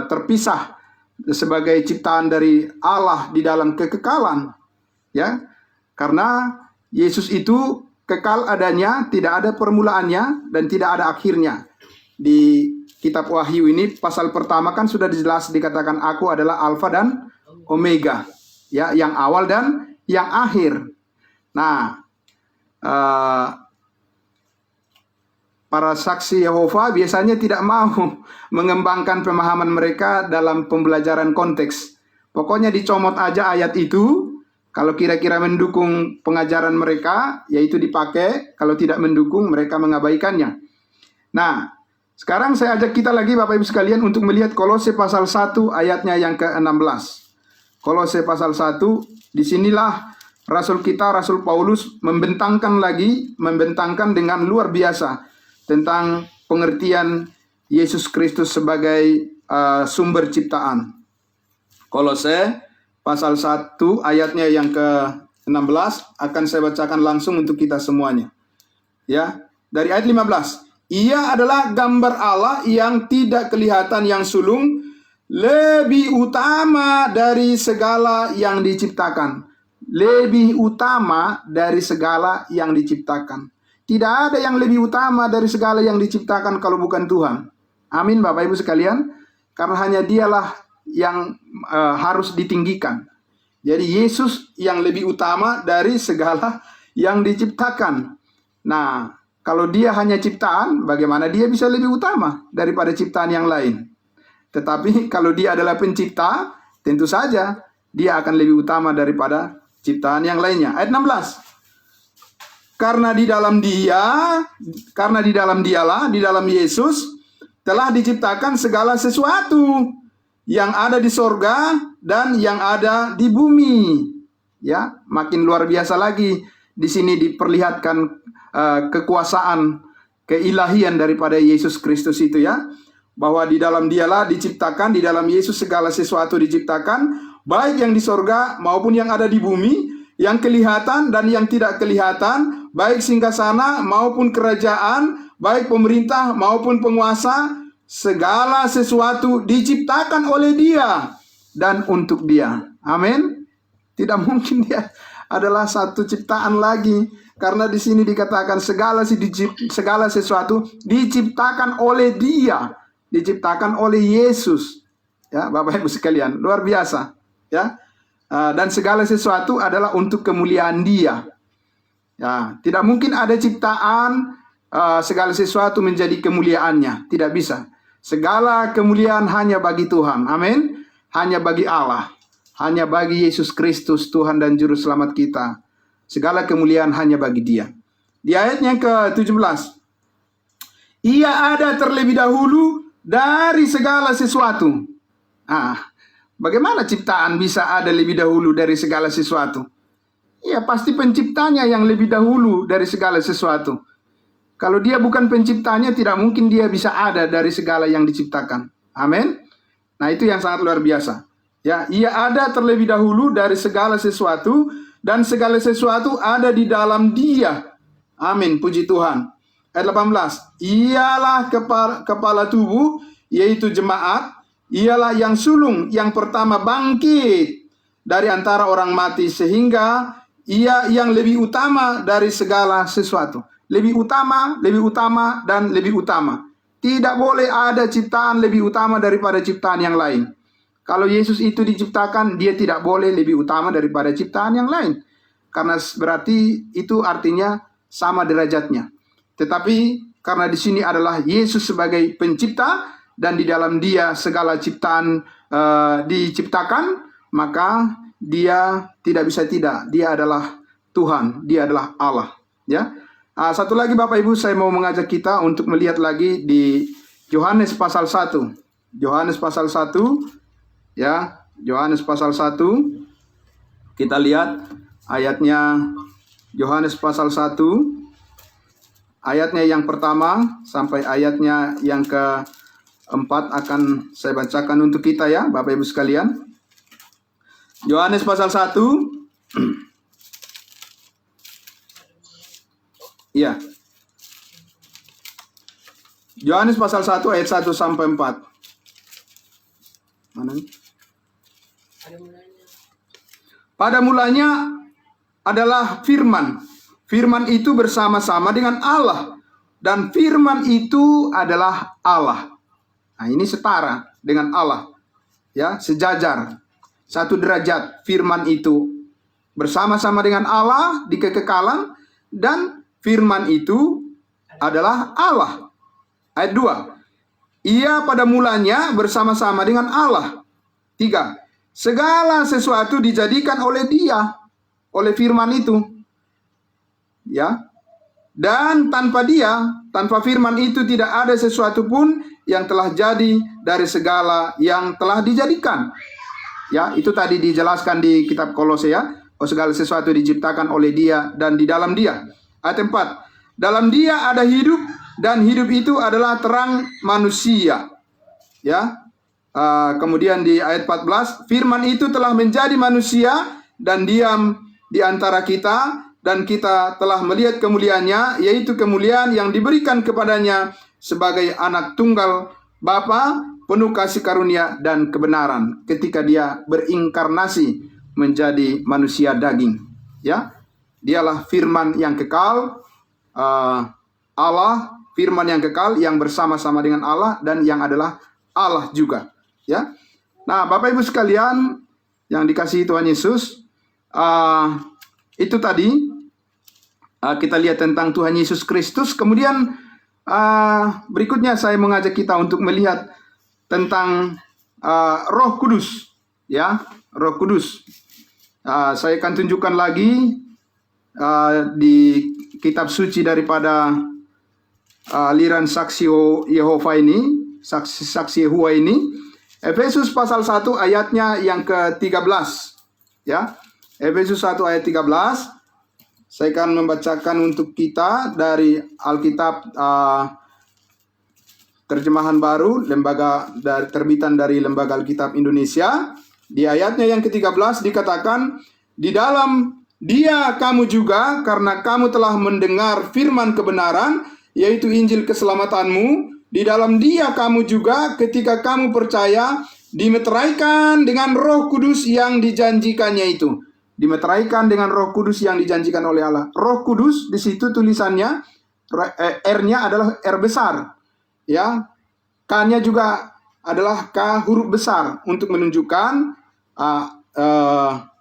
terpisah sebagai ciptaan dari Allah di dalam kekekalan, ya, karena Yesus itu kekal adanya, tidak ada permulaannya dan tidak ada akhirnya. Di kitab Wahyu ini pasal pertama kan sudah jelas dikatakan aku adalah Alfa dan Omega, ya, yang awal dan yang akhir. Nah, para saksi Yehova biasanya tidak mau mengembangkan pemahaman mereka dalam pembelajaran konteks. Pokoknya dicomot aja ayat itu, kalau kira-kira mendukung pengajaran mereka, yaitu dipakai, kalau tidak mendukung, mereka mengabaikannya. Nah, sekarang saya ajak kita lagi Bapak Ibu sekalian untuk melihat Kolose pasal 1 ayatnya yang ke-16. Kolose pasal 1, disinilah Rasul kita, Rasul Paulus membentangkan dengan luar biasa tentang pengertian Yesus Kristus sebagai sumber ciptaan. Kolose pasal 1 ayatnya yang ke-16 akan saya bacakan langsung untuk kita semuanya. Ya, dari ayat 15. Ia adalah gambar Allah yang tidak kelihatan, yang sulung, lebih utama dari segala yang diciptakan. Lebih utama dari segala yang diciptakan. Tidak ada yang lebih utama dari segala yang diciptakan kalau bukan Tuhan. Amin Bapak Ibu sekalian. Karena hanya dialah yang harus ditinggikan. Jadi Yesus yang lebih utama dari segala yang diciptakan. Nah, kalau dia hanya ciptaan, bagaimana dia bisa lebih utama daripada ciptaan yang lain? Tetapi kalau dia adalah pencipta, tentu saja dia akan lebih utama daripada ciptaan yang lainnya. Ayat 16. Karena di dalam Yesus telah diciptakan segala sesuatu yang ada di sorga dan yang ada di bumi. Ya, makin luar biasa lagi di sini diperlihatkan kekuasaan, keilahian daripada Yesus Kristus itu, ya. Bahwa di dalam dialah diciptakan, di dalam Yesus segala sesuatu diciptakan, baik yang di sorga maupun yang ada di bumi, yang kelihatan dan yang tidak kelihatan, baik singgasana maupun kerajaan, baik pemerintah maupun penguasa, segala sesuatu diciptakan oleh Dia dan untuk Dia. Amin. Tidak mungkin dia adalah satu ciptaan lagi, karena di sini dikatakan segala sesuatu diciptakan oleh Dia, diciptakan oleh Yesus. Ya, Bapak Ibu sekalian, luar biasa, ya. Dan segala sesuatu adalah untuk kemuliaan Dia. Ya, tidak mungkin ada ciptaan segala sesuatu menjadi kemuliaannya, tidak bisa. Segala kemuliaan hanya bagi Tuhan. Amin. Hanya bagi Allah. Hanya bagi Yesus Kristus, Tuhan dan Juru Selamat kita. Segala kemuliaan hanya bagi Dia. Di ayatnya ke-17. Ia ada terlebih dahulu dari segala sesuatu. Bagaimana ciptaan bisa ada lebih dahulu dari segala sesuatu? Ya, pasti penciptanya yang lebih dahulu dari segala sesuatu. Kalau Dia bukan penciptanya, tidak mungkin Dia bisa ada dari segala yang diciptakan. Amin. Nah, itu yang sangat luar biasa. Ya, Ia ada terlebih dahulu dari segala sesuatu, dan segala sesuatu ada di dalam Dia. Amin, puji Tuhan. Ayat 18. Ialah kepala tubuh, yaitu jemaat. Ialah yang sulung yang pertama bangkit dari antara orang mati, sehingga Ia yang lebih utama dari segala sesuatu. Lebih utama, dan lebih utama. Tidak boleh ada ciptaan lebih utama daripada ciptaan yang lain. Kalau Yesus itu diciptakan, Dia tidak boleh lebih utama daripada ciptaan yang lain. karena berarti itu artinya sama derajatnya. Tetapi karena di sini adalah Yesus sebagai pencipta dan di dalam Dia segala ciptaan diciptakan, maka Dia tidak bisa tidak. Dia adalah Tuhan, Dia adalah Allah. Ya. Satu lagi Bapak Ibu, saya mau mengajak kita untuk melihat lagi di Yohanes pasal 1. Yohanes pasal 1, ya, Yohanes pasal 1. Kita lihat ayatnya, Yohanes pasal 1, ayatnya yang pertama sampai ayatnya yang keempat akan saya bacakan untuk kita ya, Bapak Ibu sekalian. Yohanes pasal 1. Iya. Yohanes pasal 1 ayat 1 sampai 4. Mana nih? Pada mulanya adalah firman. Firman itu bersama-sama dengan Allah. Dan firman itu adalah Allah. Nah, ini setara dengan Allah. Ya, sejajar. Satu derajat. Firman itu bersama-sama dengan Allah di kekekalan. Dan firman itu adalah Allah. Ayat 2. Ia pada mulanya bersama-sama dengan Allah. 3. Segala sesuatu dijadikan oleh Dia, oleh firman itu. Ya. Dan tanpa Dia, tanpa firman itu tidak ada sesuatu pun yang telah jadi dari segala yang telah dijadikan. Ya, itu tadi dijelaskan di kitab Kolose ya. Oh, segala sesuatu diciptakan oleh Dia dan di dalam Dia. Ayat 4. Dalam Dia ada hidup dan hidup itu adalah terang manusia. Ya. Kemudian di ayat 14, firman itu telah menjadi manusia dan diam di antara kita, dan kita telah melihat kemuliaannya, yaitu kemuliaan yang diberikan kepadanya sebagai anak tunggal Bapa, penuh kasih karunia dan kebenaran, ketika Dia berinkarnasi menjadi manusia daging. Ya, Dialah firman yang kekal, Allah, firman yang kekal yang bersama-sama dengan Allah dan yang adalah Allah juga. Ya, nah Bapak Ibu sekalian yang dikasihi Tuhan Yesus, itu tadi kita lihat tentang Tuhan Yesus Kristus. Kemudian berikutnya saya mengajak kita untuk melihat tentang Roh Kudus, ya, Roh Kudus. Saya akan tunjukkan lagi di kitab suci daripada aliran saksi Yehova ini, saksi Yehova ini. Efesus pasal 1 ayatnya yang ke-13. Ya. Efesus 1 ayat 13. Saya akan membacakan untuk kita dari Alkitab terjemahan baru, terbitan dari Lembaga Alkitab Indonesia. Di ayatnya yang ke-13 dikatakan, di dalam Dia kamu juga, karena kamu telah mendengar firman kebenaran, yaitu Injil keselamatanmu. Di dalam Dia kamu juga ketika kamu percaya dimeteraikan dengan Roh Kudus yang dijanjikannya itu. Dimeteraikan dengan Roh Kudus yang dijanjikan oleh Allah. Roh Kudus di situ tulisannya R-nya adalah R besar. Ya. K-nya juga adalah K huruf besar untuk menunjukkan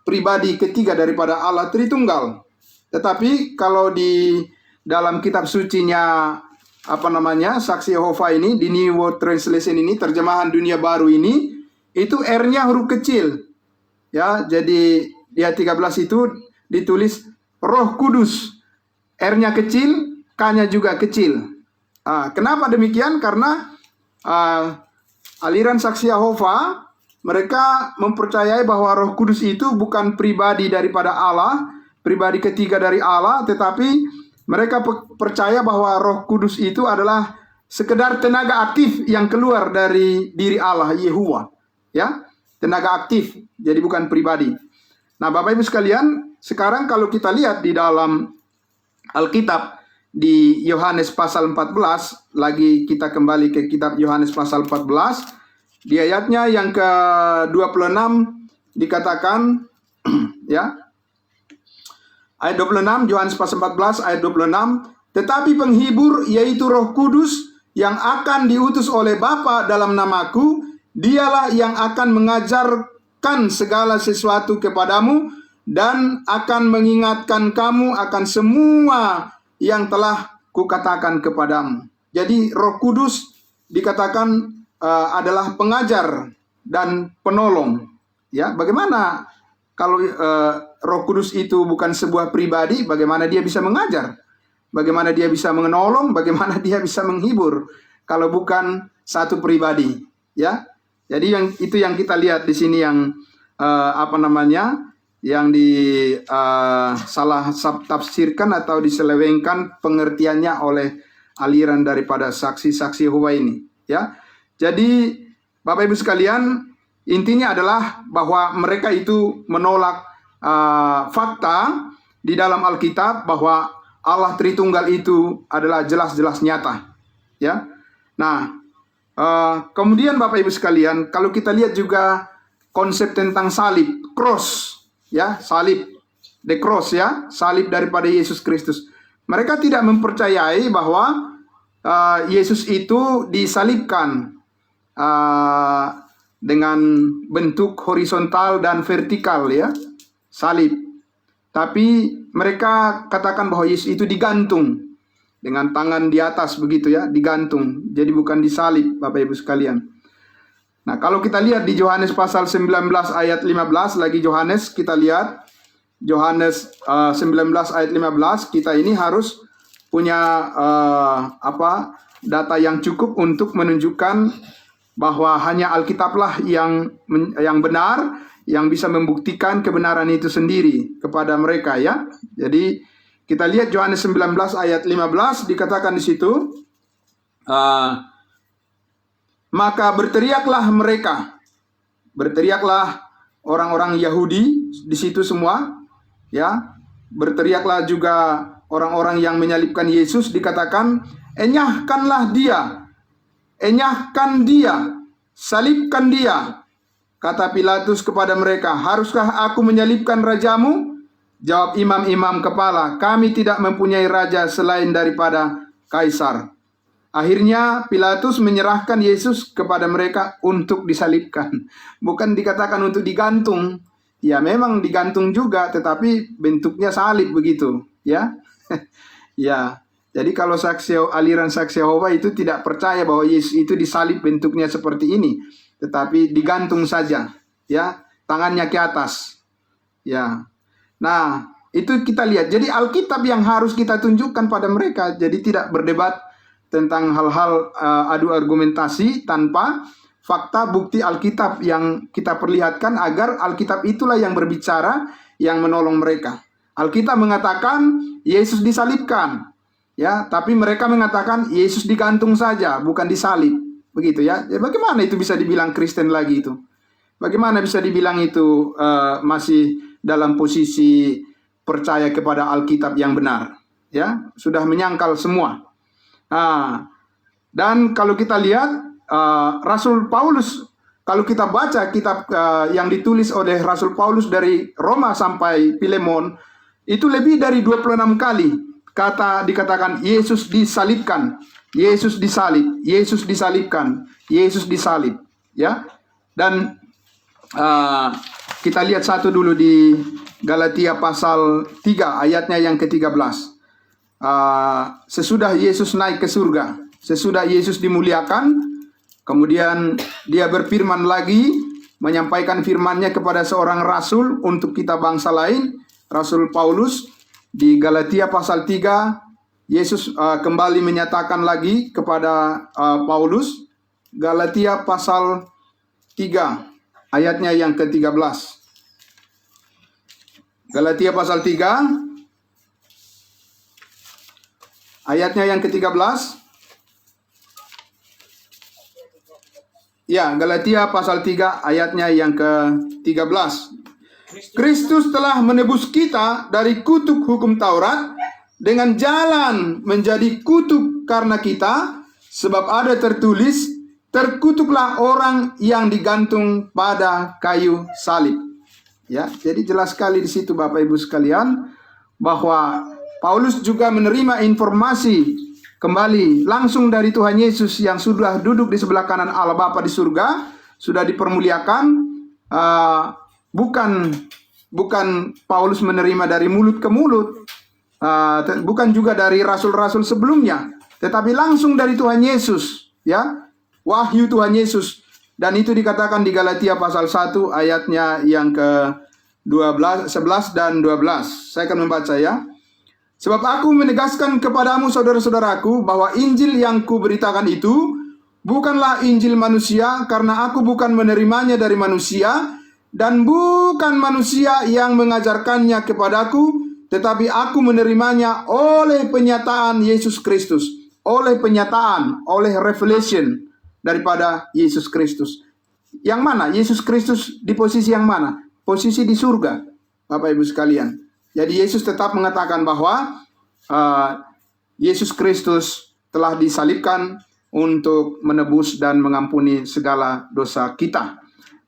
pribadi ketiga daripada Allah Tritunggal. Tetapi kalau di dalam kitab sucinya saksi Yehova ini, di New World Translation ini, terjemahan dunia baru ini, itu R-nya huruf kecil. Ya, jadi di ayat 13 itu ditulis Roh Kudus. R-nya kecil, K-nya juga kecil. Kenapa demikian? Karena aliran saksi Yehova, mereka mempercayai bahwa Roh Kudus itu bukan pribadi daripada Allah, pribadi ketiga dari Allah, tetapi mereka percaya bahwa Roh Kudus itu adalah sekedar tenaga aktif yang keluar dari diri Allah, Yehuwa. Ya, tenaga aktif, jadi bukan pribadi. Nah, Bapak Ibu sekalian, sekarang kalau kita lihat di dalam Alkitab, di Yohanes pasal 14, lagi kita kembali ke kitab Yohanes pasal 14, di ayatnya yang ke-26 dikatakan, ya, ayat 26, Yohanes pasal 14 ayat 26, tetapi penghibur yaitu Roh Kudus yang akan diutus oleh Bapa dalam namaku, Dialah yang akan mengajarkan segala sesuatu kepadamu dan akan mengingatkan kamu akan semua yang telah kukatakan kepadamu. Jadi Roh Kudus dikatakan adalah pengajar dan penolong. Ya, bagaimana kalau Roh Kudus itu bukan sebuah pribadi, bagaimana dia bisa mengajar? Bagaimana dia bisa menolong? Bagaimana dia bisa menghibur kalau bukan satu pribadi? Ya, jadi itu yang kita lihat di sini yang yang salah tafsirkan atau diselewengkan pengertiannya oleh aliran daripada saksi-saksi Yehova ini. Ya, jadi Bapak Ibu sekalian, intinya adalah bahwa mereka itu menolak fakta di dalam Alkitab bahwa Allah Tritunggal itu adalah jelas-jelas nyata. Ya, nah kemudian Bapak Ibu sekalian, kalau kita lihat juga konsep tentang salib, cross, ya, salib, the cross, ya, salib daripada Yesus Kristus. Mereka tidak mempercayai bahwa Yesus itu disalibkan dengan bentuk horizontal dan vertikal, ya, salib. Tapi mereka katakan bahwa Yesus itu digantung dengan tangan di atas begitu, ya, digantung. Jadi bukan disalib, Bapak Ibu sekalian. Nah, kalau kita lihat di Yohanes pasal 19 ayat 15, lagi Yohanes, kita lihat Yohanes 19 ayat 15, kita ini harus punya data yang cukup untuk menunjukkan bahwa hanya Alkitablah yang benar, yang bisa membuktikan kebenaran itu sendiri kepada mereka, ya. Jadi kita lihat Yohanes 19 ayat 15, dikatakan di situ, maka berteriaklah orang-orang Yahudi di situ semua, ya. Berteriaklah juga orang-orang yang menyalibkan Yesus, dikatakan, enyahkan dia, salibkan dia. Kata Pilatus kepada mereka, haruskah aku menyalibkan rajamu? Jawab imam-imam kepala, kami tidak mempunyai raja selain daripada Kaisar. Akhirnya Pilatus menyerahkan Yesus kepada mereka untuk disalibkan. Bukan dikatakan untuk digantung. Ya, memang digantung juga, tetapi bentuknya salib begitu, ya. Ya. Jadi kalau aliran saksi Yehova itu tidak percaya bahwa Yesus itu disalib bentuknya seperti ini, tetapi digantung saja, ya, tangannya ke atas. Ya. Nah, itu kita lihat. Jadi Alkitab yang harus kita tunjukkan pada mereka. Jadi tidak berdebat tentang hal-hal adu argumentasi tanpa fakta bukti Alkitab yang kita perlihatkan, agar Alkitab itulah yang berbicara, yang menolong mereka. Alkitab mengatakan Yesus disalibkan, ya, tapi mereka mengatakan Yesus digantung saja, bukan disalib, begitu, ya. Bagaimana itu bisa dibilang Kristen lagi itu? Bagaimana bisa dibilang itu masih dalam posisi percaya kepada Alkitab yang benar, ya? Sudah menyangkal semua. Nah, dan kalau kita lihat Rasul Paulus, kalau kita baca kitab yang ditulis oleh Rasul Paulus dari Roma sampai Filemon, itu lebih dari 26 kali dikatakan Yesus disalibkan, Yesus disalib, Yesus disalibkan, Yesus disalib, ya. Dan kita lihat satu dulu di Galatia pasal 3 ayatnya yang ke-13. Sesudah Yesus naik ke surga, sesudah Yesus dimuliakan, kemudian dia berfirman lagi, menyampaikan firman-Nya kepada seorang rasul untuk kita bangsa lain, Rasul Paulus. Di Galatia pasal 3, Yesus kembali menyatakan lagi kepada Paulus. Galatia pasal 3 ayatnya yang ke-13. Galatia pasal 3 ayatnya yang ke-13. Ya, Galatia pasal 3 ayatnya yang ke-13. Kristus telah menebus kita dari kutuk hukum Taurat dengan jalan menjadi kutuk karena kita, sebab ada tertulis, terkutuklah orang yang digantung pada kayu salib. Ya, jadi jelas sekali di situ Bapak Ibu sekalian bahwa Paulus juga menerima informasi kembali langsung dari Tuhan Yesus yang sudah duduk di sebelah kanan Allah Bapa di surga, sudah dipermuliakan, bukan bukan Paulus menerima dari mulut ke mulut, bukan juga dari rasul-rasul sebelumnya, tetapi langsung dari Tuhan Yesus, ya, wahyu Tuhan Yesus. Dan itu dikatakan di Galatia pasal 1 ayatnya yang ke-11 dan 12. Saya akan membaca ya. Sebab aku menegaskan kepadamu saudara-saudaraku bahwa Injil yang kuberitakan itu bukanlah Injil manusia, karena aku bukan menerimanya dari manusia, dan bukan manusia yang mengajarkannya kepadaku, tetapi aku menerimanya oleh penyataan Yesus Kristus. Oleh penyataan, oleh revelation daripada Yesus Kristus. Yang mana? Yesus Kristus di posisi yang mana? Posisi di surga, Bapak Ibu sekalian. Jadi Yesus tetap mengatakan bahwa Yesus Kristus telah disalibkan untuk menebus dan mengampuni segala dosa kita.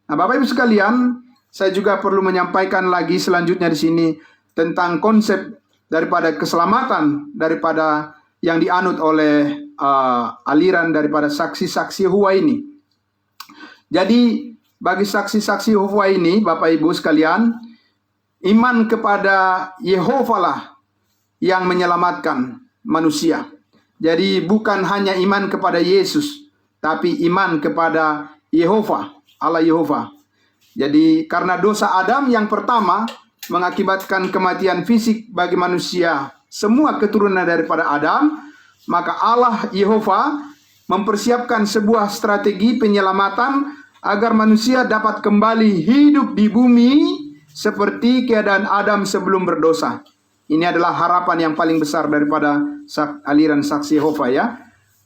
Nah, Bapak Ibu sekalian, saya juga perlu menyampaikan lagi selanjutnya di sini tentang konsep daripada keselamatan daripada yang dianut oleh aliran daripada saksi-saksi Yehova ini. Jadi bagi saksi-saksi Yehova ini, Bapak Ibu sekalian, iman kepada Yehova lah yang menyelamatkan manusia. Jadi bukan hanya iman kepada Yesus, tapi iman kepada Yehova, Allah Yehova. Jadi karena dosa Adam yang pertama mengakibatkan kematian fisik bagi manusia, semua keturunan daripada Adam, maka Allah Yehova mempersiapkan sebuah strategi penyelamatan agar manusia dapat kembali hidup di bumi seperti keadaan Adam sebelum berdosa. Ini adalah harapan yang paling besar daripada aliran saksi Yehova ya.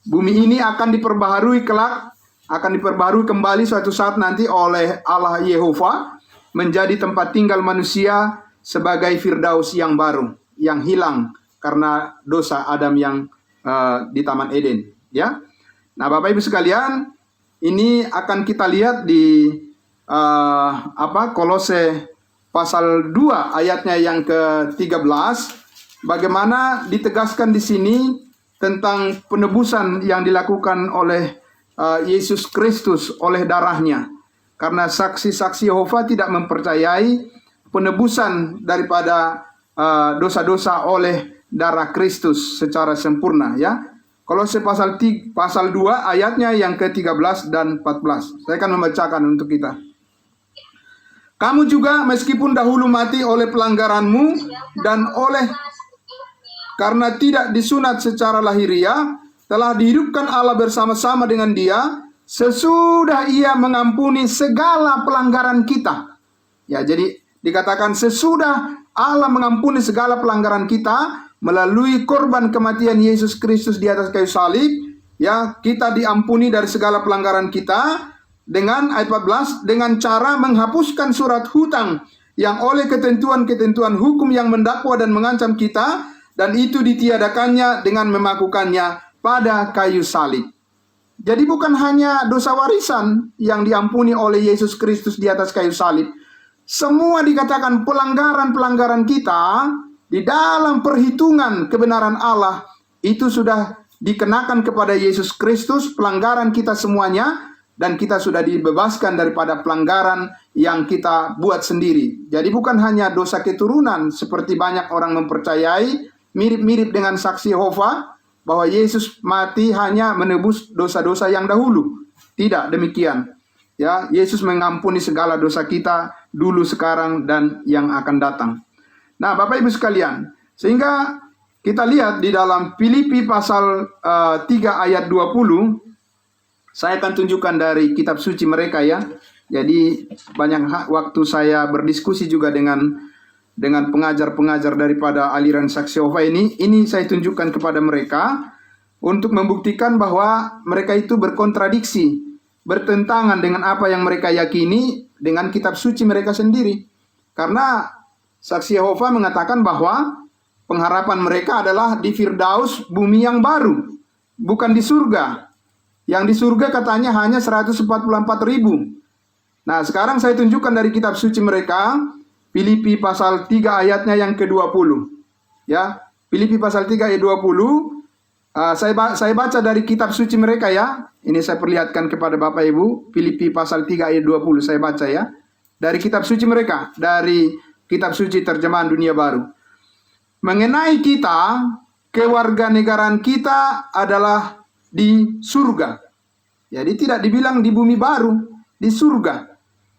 Bumi ini akan diperbaharui kelak, akan diperbaharui kembali suatu saat nanti oleh Allah Yehova, menjadi tempat tinggal manusia sebagai Firdaus yang baru, yang hilang karena dosa Adam yang di Taman Eden ya. Nah, Bapak Ibu sekalian, ini akan kita lihat di Kolose pasal 2 ayatnya yang ke-13, bagaimana ditegaskan di sini tentang penebusan yang dilakukan oleh Yesus Kristus oleh darahnya. Karena saksi-saksi Yehova tidak mempercayai penebusan daripada dosa-dosa oleh darah Kristus secara sempurna ya. Kolose pasal 2 ayatnya yang ke-13 dan 14. Saya akan membacakan untuk kita. Kamu juga meskipun dahulu mati oleh pelanggaranmu dan karena tidak disunat secara lahiriah, telah dihidupkan Allah bersama-sama dengan Dia sesudah Ia mengampuni segala pelanggaran kita. Ya, jadi dikatakan sesudah Allah mengampuni segala pelanggaran kita melalui korban kematian Yesus Kristus di atas kayu salib, ya, kita diampuni dari segala pelanggaran kita dengan ayat 14 dengan cara menghapuskan surat hutang yang oleh ketentuan-ketentuan hukum yang mendakwa dan mengancam kita, dan itu ditiadakannya dengan memakukannya pada kayu salib. Jadi bukan hanya dosa warisan yang diampuni oleh Yesus Kristus di atas kayu salib. Semua dikatakan pelanggaran-pelanggaran kita di dalam perhitungan kebenaran Allah itu sudah dikenakan kepada Yesus Kristus, pelanggaran kita semuanya, dan kita sudah dibebaskan daripada pelanggaran yang kita buat sendiri. Jadi bukan hanya dosa keturunan seperti banyak orang mempercayai, mirip-mirip dengan saksi Yehova, bahwa Yesus mati hanya menebus dosa-dosa yang dahulu. Tidak demikian. Ya, Yesus mengampuni segala dosa kita dulu, sekarang, dan yang akan datang. Nah, Bapak Ibu sekalian, sehingga kita lihat di dalam Filipi pasal 3 ayat 20, saya akan tunjukkan dari kitab suci mereka ya. Jadi banyak waktu saya berdiskusi juga dengan pengajar-pengajar daripada aliran saksi Yehova ini saya tunjukkan kepada mereka untuk membuktikan bahwa mereka itu berkontradiksi, bertentangan dengan apa yang mereka yakini dengan kitab suci mereka sendiri. Karena saksi Yehova mengatakan bahwa pengharapan mereka adalah di Firdaus, bumi yang baru, bukan di surga. Yang di surga katanya hanya 144.000. Nah, sekarang saya tunjukkan dari kitab suci mereka, Filipi pasal 3 ayatnya yang ke-20. Ya, Filipi pasal 3 ayat 20. Saya baca dari kitab suci mereka ya. Ini saya perlihatkan kepada Bapak Ibu. Filipi pasal 3 ayat 20 saya baca ya. Dari kitab suci mereka, dari Kitab Suci Terjemahan Dunia Baru. Mengenai kita, kewarganegaraan kita adalah di surga. Jadi tidak dibilang di bumi baru, di surga.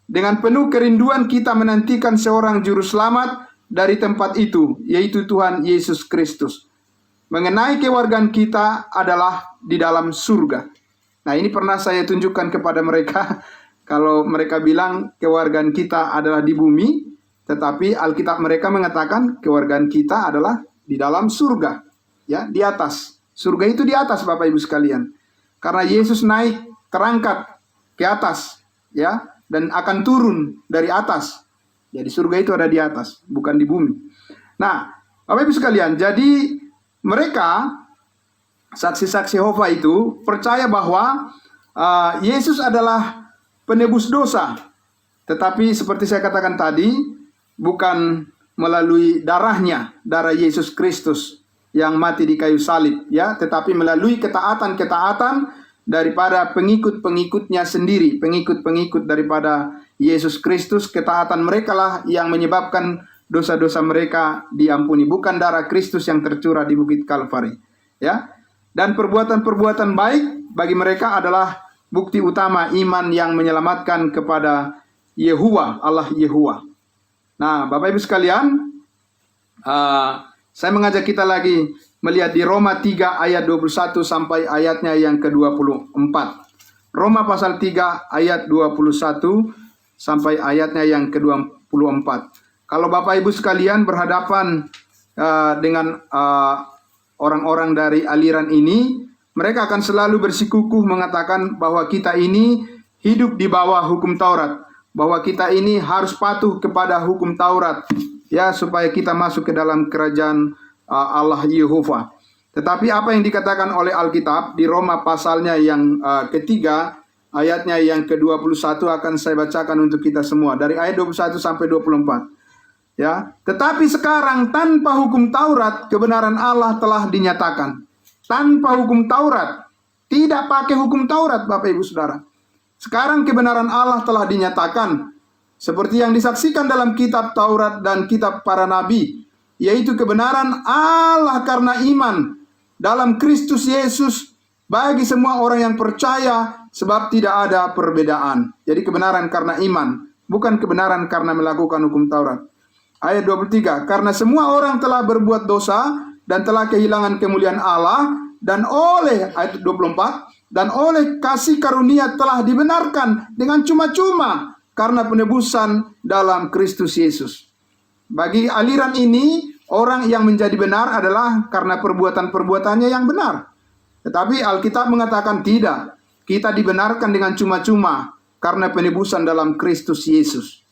Dengan penuh kerinduan kita menantikan seorang juru selamat dari tempat itu, yaitu Tuhan Yesus Kristus. Mengenai kewargaan kita adalah di dalam surga. Nah, ini pernah saya tunjukkan kepada mereka. Kalau mereka bilang kewargaan kita adalah di bumi, tetapi Alkitab mereka mengatakan kewargaan kita adalah di dalam surga, ya, di atas. Surga itu di atas, Bapak Ibu sekalian. Karena Yesus naik, terangkat ke atas, ya, dan akan turun dari atas. Jadi surga itu ada di atas, bukan di bumi. Nah, Bapak Ibu sekalian, jadi mereka saksi-saksi Yehova itu percaya bahwa Yesus adalah penebus dosa. Tetapi seperti saya katakan tadi, bukan melalui darahnya, darah Yesus Kristus yang mati di kayu salib, ya, tetapi melalui ketaatan-ketaatan daripada pengikut-pengikutnya sendiri, pengikut-pengikut daripada Yesus Kristus. Ketaatan mereka lah yang menyebabkan dosa-dosa mereka diampuni, bukan darah Kristus yang tercurah di Bukit Kalvari, ya. Dan perbuatan-perbuatan baik bagi mereka adalah bukti utama iman yang menyelamatkan kepada Yehuwa, Allah Yehuwa. Nah, Bapak Ibu sekalian, saya mengajak kita lagi melihat di Roma 3 ayat 21 sampai ayatnya yang ke-24. Roma pasal 3 ayat 21 sampai ayatnya yang ke-24. Kalau Bapak Ibu sekalian berhadapan dengan orang-orang dari aliran ini, mereka akan selalu bersikukuh mengatakan bahwa kita ini hidup di bawah hukum Taurat, bahwa kita ini harus patuh kepada hukum Taurat, ya, supaya kita masuk ke dalam kerajaan Allah Yehova. Tetapi apa yang dikatakan oleh Alkitab di Roma pasalnya yang ketiga, ayatnya yang ke-21 akan saya bacakan untuk kita semua. Dari ayat 21 sampai 24. Ya, tetapi sekarang tanpa hukum Taurat, kebenaran Allah telah dinyatakan. Tanpa hukum Taurat. Tidak pakai hukum Taurat, Bapak Ibu Saudara. Sekarang kebenaran Allah telah dinyatakan. Seperti yang disaksikan dalam kitab Taurat dan kitab para nabi, yaitu kebenaran Allah karena iman dalam Kristus Yesus bagi semua orang yang percaya, sebab tidak ada perbedaan. Jadi kebenaran karena iman, bukan kebenaran karena melakukan hukum Taurat. Ayat 23, karena semua orang telah berbuat dosa dan telah kehilangan kemuliaan Allah, dan oleh, ayat 24, dan oleh kasih karunia telah dibenarkan dengan cuma-cuma karena penebusan dalam Kristus Yesus. Bagi aliran ini, orang yang menjadi benar adalah karena perbuatan-perbuatannya yang benar. Tetapi Alkitab mengatakan tidak. Kita dibenarkan dengan cuma-cuma karena penebusan dalam Kristus Yesus.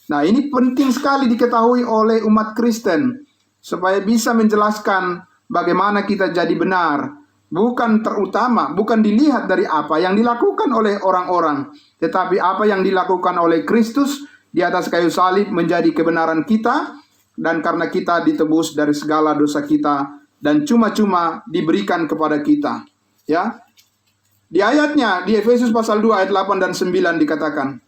Nah, ini penting sekali diketahui oleh umat Kristen supaya bisa menjelaskan bagaimana kita jadi benar. Bukan terutama, bukan dilihat dari apa yang dilakukan oleh orang-orang, tetapi apa yang dilakukan oleh Kristus di atas kayu salib menjadi kebenaran kita, dan karena kita ditebus dari segala dosa kita dan cuma-cuma diberikan kepada kita. Ya. Di ayatnya di Efesus pasal 2 ayat 8 dan 9 dikatakan,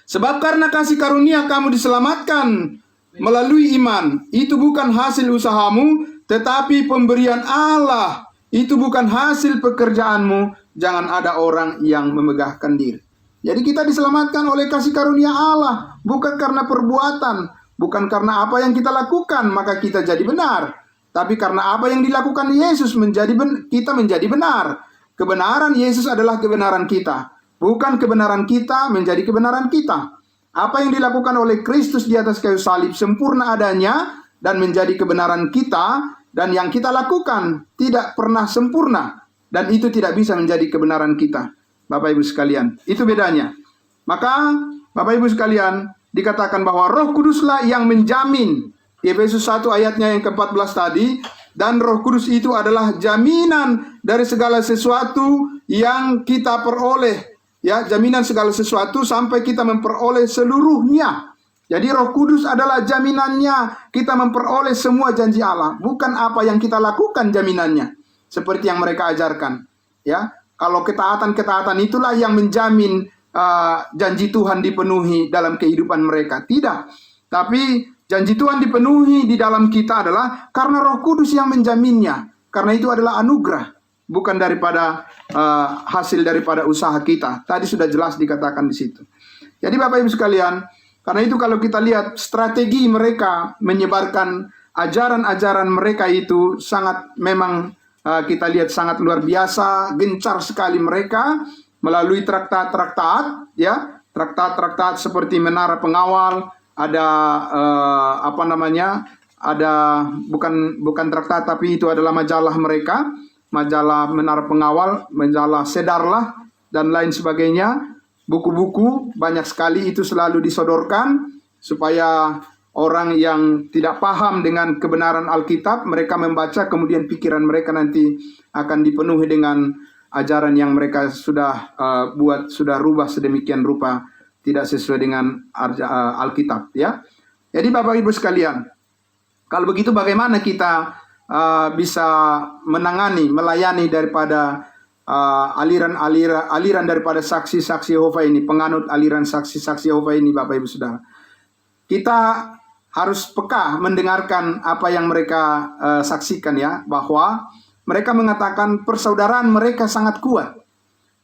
sebab karena kasih karunia kamu diselamatkan melalui iman. Itu bukan hasil usahamu, tetapi pemberian Allah. Itu bukan hasil pekerjaanmu. Jangan ada orang yang memegahkan diri. Jadi kita diselamatkan oleh kasih karunia Allah, bukan karena perbuatan, bukan karena apa yang kita lakukan maka kita jadi benar, tapi karena apa yang dilakukan Yesus kita menjadi benar. Kebenaran Yesus adalah kebenaran kita. Bukan kebenaran kita menjadi kebenaran kita. Apa yang dilakukan oleh Kristus di atas kayu salib sempurna adanya dan menjadi kebenaran kita, dan yang kita lakukan tidak pernah sempurna dan itu tidak bisa menjadi kebenaran kita. Bapak Ibu sekalian, itu bedanya. Maka Bapak Ibu sekalian, dikatakan bahwa Roh Kuduslah yang menjamin. Di Efesus 1 ayatnya yang ke-14 tadi, dan Roh Kudus itu adalah jaminan dari segala sesuatu yang kita peroleh. Ya, jaminan segala sesuatu sampai kita memperoleh seluruhnya. Jadi Roh Kudus adalah jaminannya kita memperoleh semua janji Allah, bukan apa yang kita lakukan jaminannya. Seperti yang mereka ajarkan. Ya, kalau ketaatan-ketaatan itulah yang menjamin janji Tuhan dipenuhi dalam kehidupan mereka. Tidak. Tapi janji Tuhan dipenuhi di dalam kita adalah karena Roh Kudus yang menjaminnya. Karena itu adalah anugerah, bukan daripada hasil daripada usaha kita. Tadi sudah jelas dikatakan di situ. Jadi Bapak Ibu sekalian, karena itu kalau kita lihat strategi mereka menyebarkan ajaran-ajaran mereka itu sangat memang kita lihat sangat luar biasa, gencar sekali mereka melalui traktat-traktat, ya, traktat-traktat seperti Menara Pengawal, ada ada bukan traktat tapi itu adalah majalah mereka, majalah Menara Pengawal, majalah Sedarlah dan lain sebagainya. Buku-buku banyak sekali itu selalu disodorkan supaya orang yang tidak paham dengan kebenaran Alkitab, mereka membaca, kemudian pikiran mereka nanti akan dipenuhi dengan ajaran yang mereka sudah sudah rubah sedemikian rupa, tidak sesuai dengan Alkitab, ya. Jadi Bapak Ibu sekalian, kalau begitu bagaimana kita bisa melayani daripada aliran daripada saksi-saksi Yehova ini, penganut aliran saksi-saksi Yehova ini, Bapak Ibu Saudara. Kita harus peka mendengarkan apa yang mereka saksikan, ya, bahwa mereka mengatakan persaudaraan mereka sangat kuat.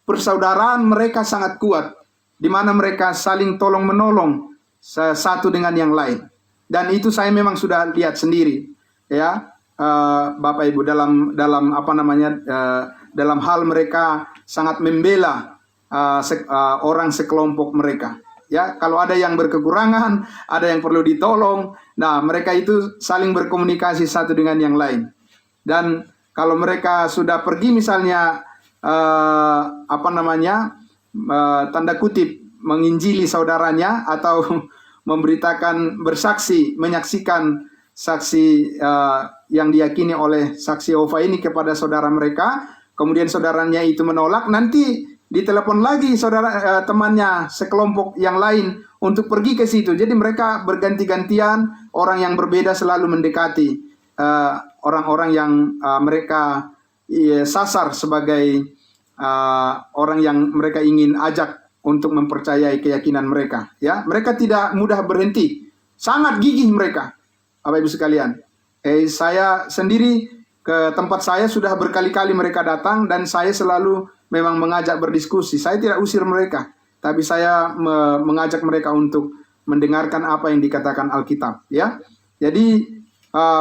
Persaudaraan mereka sangat kuat, di mana mereka saling tolong-menolong satu dengan yang lain. Dan itu saya memang sudah lihat sendiri, ya, Bapak Ibu, dalam dalam hal mereka sangat membela orang sekelompok mereka. Ya, kalau ada yang berkekurangan, ada yang perlu ditolong, nah mereka itu saling berkomunikasi satu dengan yang lain. Dan kalau mereka sudah pergi misalnya tanda kutip menginjili saudaranya atau memberitakan bersaksi, menyaksikan saksi yang diyakini oleh saksi Yehova ini kepada saudara mereka, kemudian saudaranya itu menolak, nanti ditelepon lagi temannya sekelompok yang lain untuk pergi ke situ. Jadi mereka berganti-gantian, orang yang berbeda selalu mendekati orang-orang yang mereka sasar sebagai orang yang mereka ingin ajak untuk mempercayai keyakinan mereka. Ya, mereka tidak mudah berhenti, sangat gigih mereka, Bapak Ibu sekalian. Saya sendiri ke tempat saya sudah berkali-kali mereka datang dan saya selalu memang mengajak berdiskusi. Saya tidak usir mereka, tapi saya mengajak mereka untuk mendengarkan apa yang dikatakan Alkitab, ya. Jadi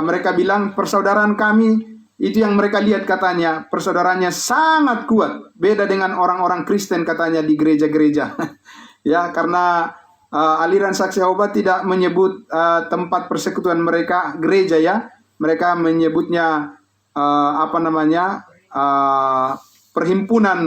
mereka bilang persaudaraan kami itu yang mereka lihat, katanya persaudaraannya sangat kuat, beda dengan orang-orang Kristen katanya di gereja-gereja. Ya, karena aliran saksi Yehova tidak menyebut tempat persekutuan mereka gereja, ya. Mereka menyebutnya perhimpunan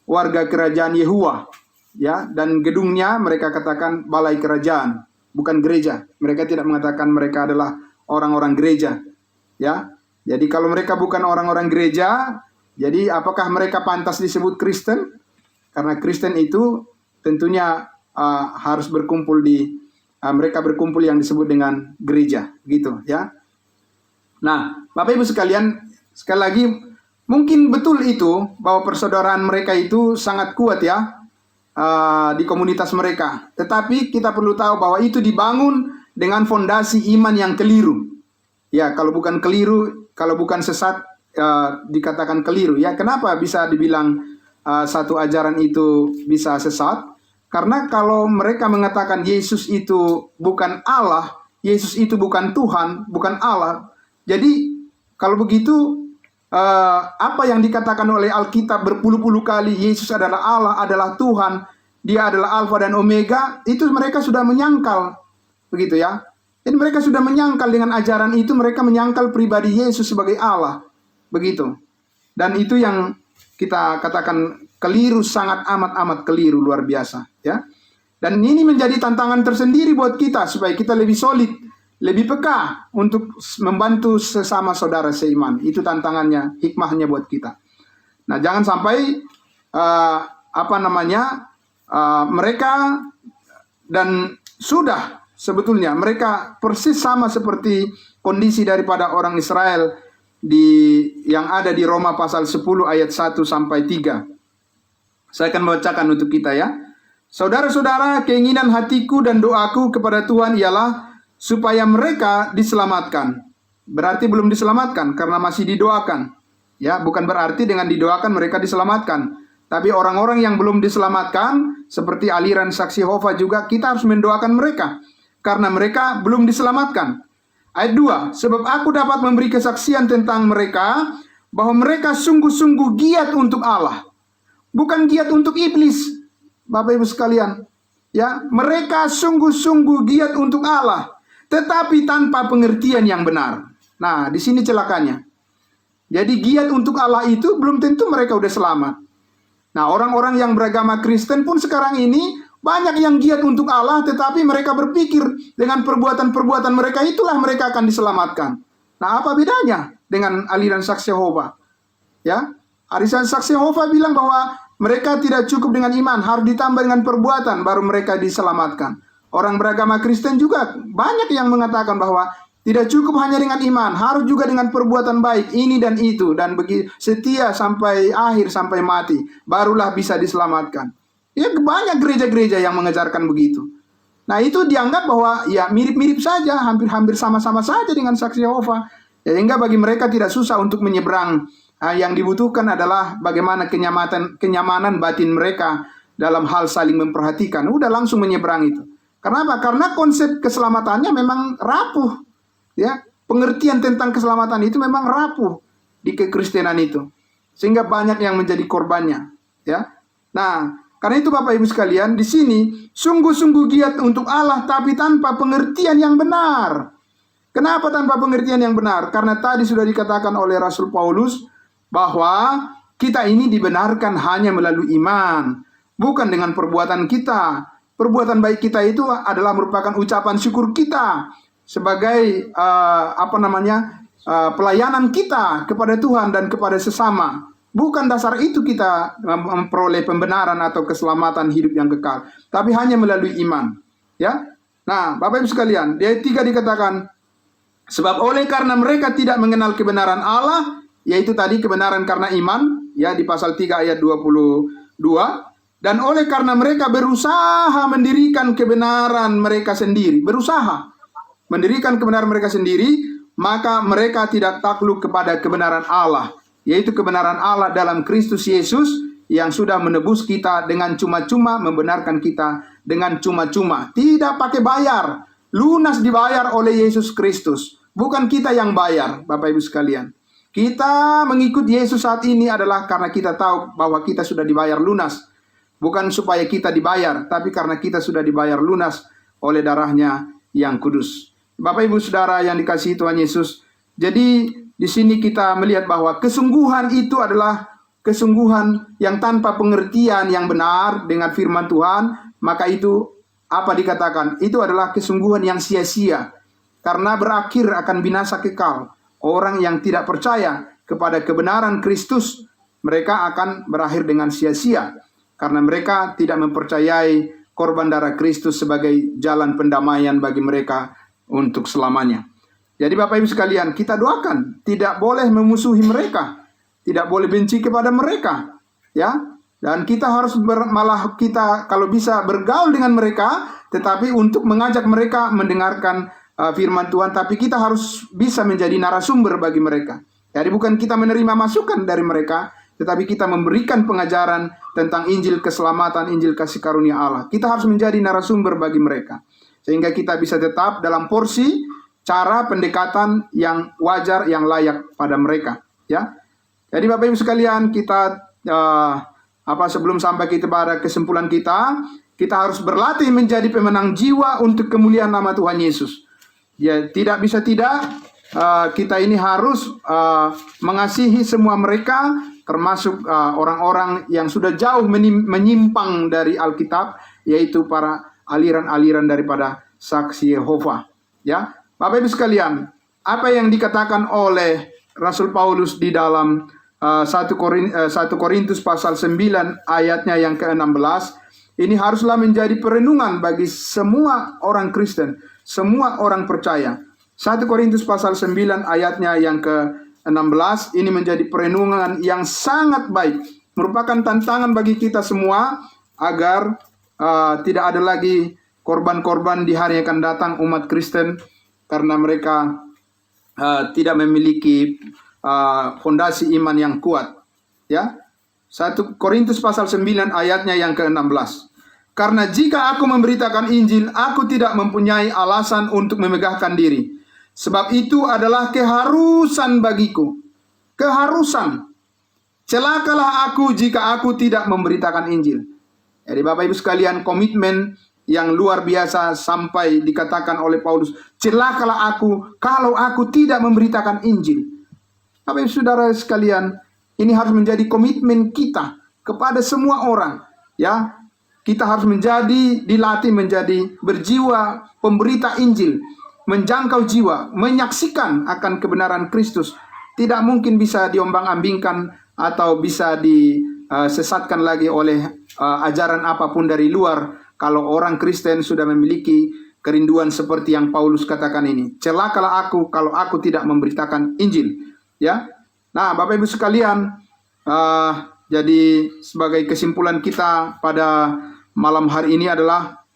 warga kerajaan Yehuwa, ya, dan gedungnya mereka katakan balai kerajaan, bukan gereja. Mereka tidak mengatakan mereka adalah orang-orang gereja, ya. Jadi kalau mereka bukan orang-orang gereja, jadi apakah mereka pantas disebut Kristen? Karena Kristen itu tentunya harus berkumpul mereka berkumpul yang disebut dengan gereja, gitu, ya. Nah, Bapak Ibu sekalian, sekali lagi, mungkin betul itu bahwa persaudaraan mereka itu sangat kuat, ya, di komunitas mereka. Tetapi kita perlu tahu bahwa itu dibangun dengan fondasi iman yang keliru. Ya, kalau bukan keliru, kalau bukan sesat, dikatakan keliru. Ya, kenapa bisa dibilang satu ajaran itu bisa sesat? Karena kalau mereka mengatakan Yesus itu bukan Allah, Yesus itu bukan Tuhan, bukan Allah. Jadi kalau begitu, apa yang dikatakan oleh Alkitab berpuluh-puluh kali, Yesus adalah Allah, adalah Tuhan, Dia adalah Alfa dan Omega, itu mereka sudah menyangkal, begitu, ya. Jadi mereka sudah menyangkal dengan ajaran itu, mereka menyangkal pribadi Yesus sebagai Allah, begitu. Dan itu yang kita katakan keliru, sangat amat keliru, luar biasa, ya. Dan ini menjadi tantangan tersendiri buat kita supaya kita lebih solid, lebih peka untuk membantu sesama saudara seiman. Itu tantangannya, hikmahnya buat kita. Nah, jangan sampai mereka dan sudah sebetulnya mereka persis sama seperti kondisi daripada orang Israel yang ada di Roma pasal 10 ayat 1 sampai 3. Saya akan membacakan untuk kita, ya. Saudara-saudara, keinginan hatiku dan doaku kepada Tuhan ialah supaya mereka diselamatkan. Berarti belum diselamatkan karena masih didoakan. Ya, bukan berarti dengan didoakan mereka diselamatkan. Tapi orang-orang yang belum diselamatkan, seperti aliran saksi Yehova juga, kita harus mendoakan mereka karena mereka belum diselamatkan. Ayat 2, sebab aku dapat memberi kesaksian tentang mereka bahwa mereka sungguh-sungguh giat untuk Allah, bukan giat untuk iblis. Bapak Ibu sekalian, ya, mereka sungguh-sungguh giat untuk Allah, tetapi tanpa pengertian yang benar. Nah, di sini celakanya. Jadi giat untuk Allah itu belum tentu mereka udah selamat. Nah, orang-orang yang beragama Kristen pun sekarang ini banyak yang giat untuk Allah, tetapi mereka berpikir dengan perbuatan-perbuatan mereka itulah mereka akan diselamatkan. Nah, apa bedanya dengan aliran saksi Yehova? Ya, aliran saksi Yehova bilang bahwa mereka tidak cukup dengan iman, harus ditambah dengan perbuatan baru mereka diselamatkan. Orang beragama Kristen juga banyak yang mengatakan bahwa tidak cukup hanya dengan iman, harus juga dengan perbuatan baik, ini dan itu, dan setia sampai akhir, sampai mati, barulah bisa diselamatkan. Ya, banyak gereja-gereja yang mengajarkan begitu. Nah, itu dianggap bahwa ya mirip-mirip saja, hampir-hampir sama-sama saja dengan saksi Yehova. Ya, sehingga bagi mereka tidak susah untuk menyeberang. Yang dibutuhkan adalah bagaimana kenyamanan batin mereka dalam hal saling memperhatikan. Udah langsung menyeberang itu. Kenapa? Karena konsep keselamatannya memang rapuh. Ya, pengertian tentang keselamatan itu memang rapuh di kekristenan itu, sehingga banyak yang menjadi korbannya. Ya, nah karena itu Bapak Ibu sekalian, di sini sungguh-sungguh giat untuk Allah, tapi tanpa pengertian yang benar. Kenapa tanpa pengertian yang benar? Karena tadi sudah dikatakan oleh Rasul Paulus bahwa kita ini dibenarkan hanya melalui iman, bukan dengan perbuatan kita. Perbuatan baik kita itu adalah merupakan ucapan syukur kita sebagai pelayanan kita kepada Tuhan dan kepada sesama. Bukan dasar itu kita memperoleh pembenaran atau keselamatan hidup yang kekal, tapi hanya melalui iman. Ya. Nah, Bapak Ibu sekalian, di ayat 3 dikatakan, sebab oleh karena mereka tidak mengenal kebenaran Allah, yaitu tadi kebenaran karena iman, ya, di pasal 3 ayat 22, dan oleh karena mereka berusaha mendirikan kebenaran mereka sendiri, berusaha mendirikan kebenaran mereka sendiri, maka mereka tidak takluk kepada kebenaran Allah, yaitu kebenaran Allah dalam Kristus Yesus yang sudah menebus kita dengan cuma-cuma, membenarkan kita dengan cuma-cuma, tidak pakai bayar, lunas dibayar oleh Yesus Kristus, bukan kita yang bayar. Bapak Ibu sekalian, kita mengikut Yesus saat ini adalah karena kita tahu bahwa kita sudah dibayar lunas, bukan supaya kita dibayar, tapi karena kita sudah dibayar lunas oleh darahnya yang kudus. Bapak Ibu Saudara yang dikasihi Tuhan Yesus, jadi di sini kita melihat bahwa kesungguhan itu adalah kesungguhan yang tanpa pengertian yang benar dengan firman Tuhan, maka itu apa dikatakan? Itu adalah kesungguhan yang sia-sia, karena berakhir akan binasa kekal. Orang yang tidak percaya kepada kebenaran Kristus, mereka akan berakhir dengan sia-sia, karena mereka tidak mempercayai korban darah Kristus sebagai jalan pendamaian bagi mereka untuk selamanya. Jadi Bapak Ibu sekalian, kita doakan, tidak boleh memusuhi mereka, tidak boleh benci kepada mereka, ya. Dan kita harus malah kita kalau bisa bergaul dengan mereka, tetapi untuk mengajak mereka mendengarkan firman Tuhan, tapi kita harus bisa menjadi narasumber bagi mereka. Jadi bukan kita menerima masukan dari mereka, tetapi kita memberikan pengajaran tentang Injil keselamatan, Injil kasih karunia Allah. Kita harus menjadi narasumber bagi mereka, sehingga kita bisa tetap dalam porsi cara pendekatan yang wajar, yang layak pada mereka. Ya, jadi Bapak Ibu sekalian, kita sebelum sampai kita pada kesimpulan kita harus berlatih menjadi pemenang jiwa untuk kemuliaan nama Tuhan Yesus. Ya, tidak bisa tidak, kita ini harus mengasihi semua mereka, termasuk orang-orang yang sudah jauh menyimpang dari Alkitab, yaitu para aliran-aliran daripada saksi Yehova. Ya, Bapak Ibu sekalian, apa yang dikatakan oleh Rasul Paulus di dalam 1 Korintus pasal 9 ayatnya yang ke-16, ini haruslah menjadi perenungan bagi semua orang Kristen, semua orang percaya. 1 Korintus pasal 9 ayatnya yang ke-16 ini menjadi perenungan yang sangat baik, merupakan tantangan bagi kita semua agar tidak ada lagi korban-korban di hari yang akan datang umat Kristen karena mereka tidak memiliki fondasi iman yang kuat. Ya, 1 Korintus pasal 9 ayatnya yang ke-16. Karena jika aku memberitakan Injil, aku tidak mempunyai alasan untuk memegahkan diri. Sebab itu adalah keharusan bagiku. Keharusan. Celakalah aku jika aku tidak memberitakan Injil. Jadi Bapak Ibu sekalian, komitmen yang luar biasa sampai dikatakan oleh Paulus, celakalah aku kalau aku tidak memberitakan Injil. Bapak Ibu saudara sekalian, ini harus menjadi komitmen kita kepada semua orang. Ya, kita harus dilatih menjadi berjiwa pemberita Injil, menjangkau jiwa, menyaksikan akan kebenaran Kristus. Tidak mungkin bisa diombang-ambingkan atau bisa disesatkan lagi oleh ajaran apapun dari luar. Kalau orang Kristen sudah memiliki kerinduan seperti yang Paulus katakan ini, celakalah aku kalau aku tidak memberitakan Injil. Ya, nah Bapak Ibu sekalian, jadi sebagai kesimpulan kita pada malam hari ini adalah,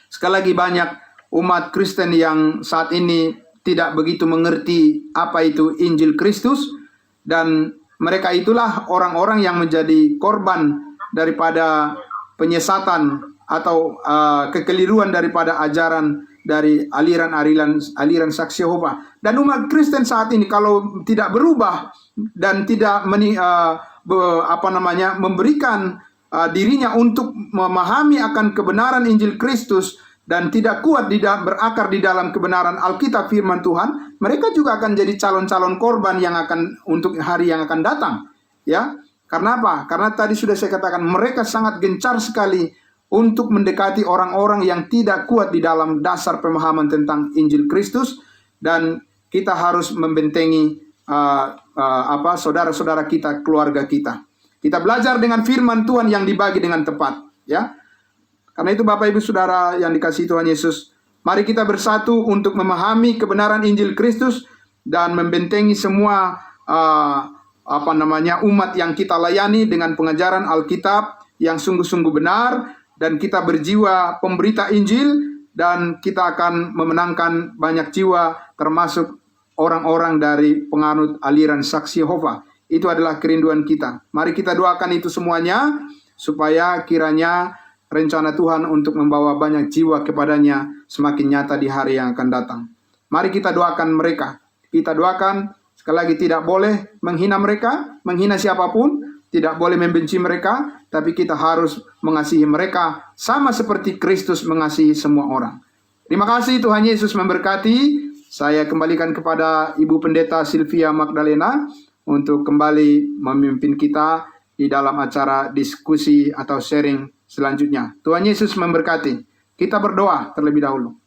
sekali lagi banyak umat Kristen yang saat ini tidak begitu mengerti apa itu Injil Kristus, dan mereka itulah orang-orang yang menjadi korban daripada penyesatan atau kekeliruan daripada ajaran dari aliran saksi Yehova. Dan umat Kristen saat ini kalau tidak berubah dan tidak memberikan dirinya untuk memahami akan kebenaran Injil Kristus dan tidak kuat berakar di dalam kebenaran Alkitab firman Tuhan, mereka juga akan jadi calon-calon korban yang akan untuk hari yang akan datang. Ya, karena apa? Karena tadi sudah saya katakan mereka sangat gencar sekali untuk mendekati orang-orang yang tidak kuat di dalam dasar pemahaman tentang Injil Kristus, dan kita harus membentengi saudara-saudara kita, keluarga kita. Kita belajar dengan firman Tuhan yang dibagi dengan tepat, ya. Karena itu Bapak Ibu Saudara yang dikasihi Tuhan Yesus, mari kita bersatu untuk memahami kebenaran Injil Kristus dan membentengi semua umat yang kita layani dengan pengajaran Alkitab yang sungguh-sungguh benar. Dan kita berjiwa pemberita Injil, dan kita akan memenangkan banyak jiwa, termasuk orang-orang dari penganut aliran saksi Yehova. Itu adalah kerinduan kita. Mari kita doakan itu semuanya, supaya kiranya rencana Tuhan untuk membawa banyak jiwa kepadanya semakin nyata di hari yang akan datang. Mari kita doakan mereka. Kita doakan, sekali lagi, tidak boleh menghina mereka, menghina siapapun. Tidak boleh membenci mereka, tapi kita harus mengasihi mereka sama seperti Kristus mengasihi semua orang. Terima kasih, Tuhan Yesus memberkati. Saya kembalikan kepada Ibu Pendeta Sylvia Magdalena untuk kembali memimpin kita di dalam acara diskusi atau sharing selanjutnya. Tuhan Yesus memberkati. Kita berdoa terlebih dahulu.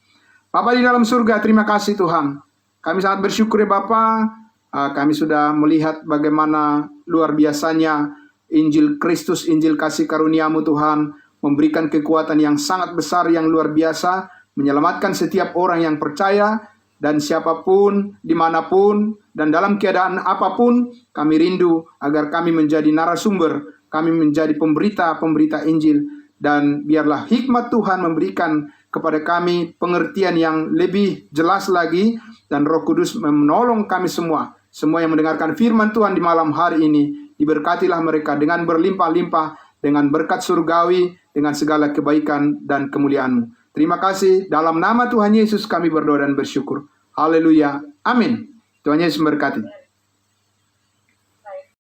Bapa di dalam surga, terima kasih Tuhan. Kami sangat bersyukur ya Bapa. Kami sudah melihat bagaimana luar biasanya Injil Kristus, Injil kasih karunia-Mu Tuhan, memberikan kekuatan yang sangat besar, yang luar biasa, menyelamatkan setiap orang yang percaya, dan siapapun, dimanapun, dan dalam keadaan apapun, kami rindu agar kami menjadi narasumber, kami menjadi pemberita Injil, dan biarlah hikmat Tuhan memberikan kepada kami pengertian yang lebih jelas lagi, dan Roh Kudus menolong kami semua yang mendengarkan firman Tuhan di malam hari ini. Diberkatilah mereka dengan berlimpah-limpah, dengan berkat surgawi, dengan segala kebaikan dan kemuliaan-Mu. Terima kasih, dalam nama Tuhan Yesus kami berdoa dan bersyukur. Haleluya, amin. Tuhan Yesus memberkati.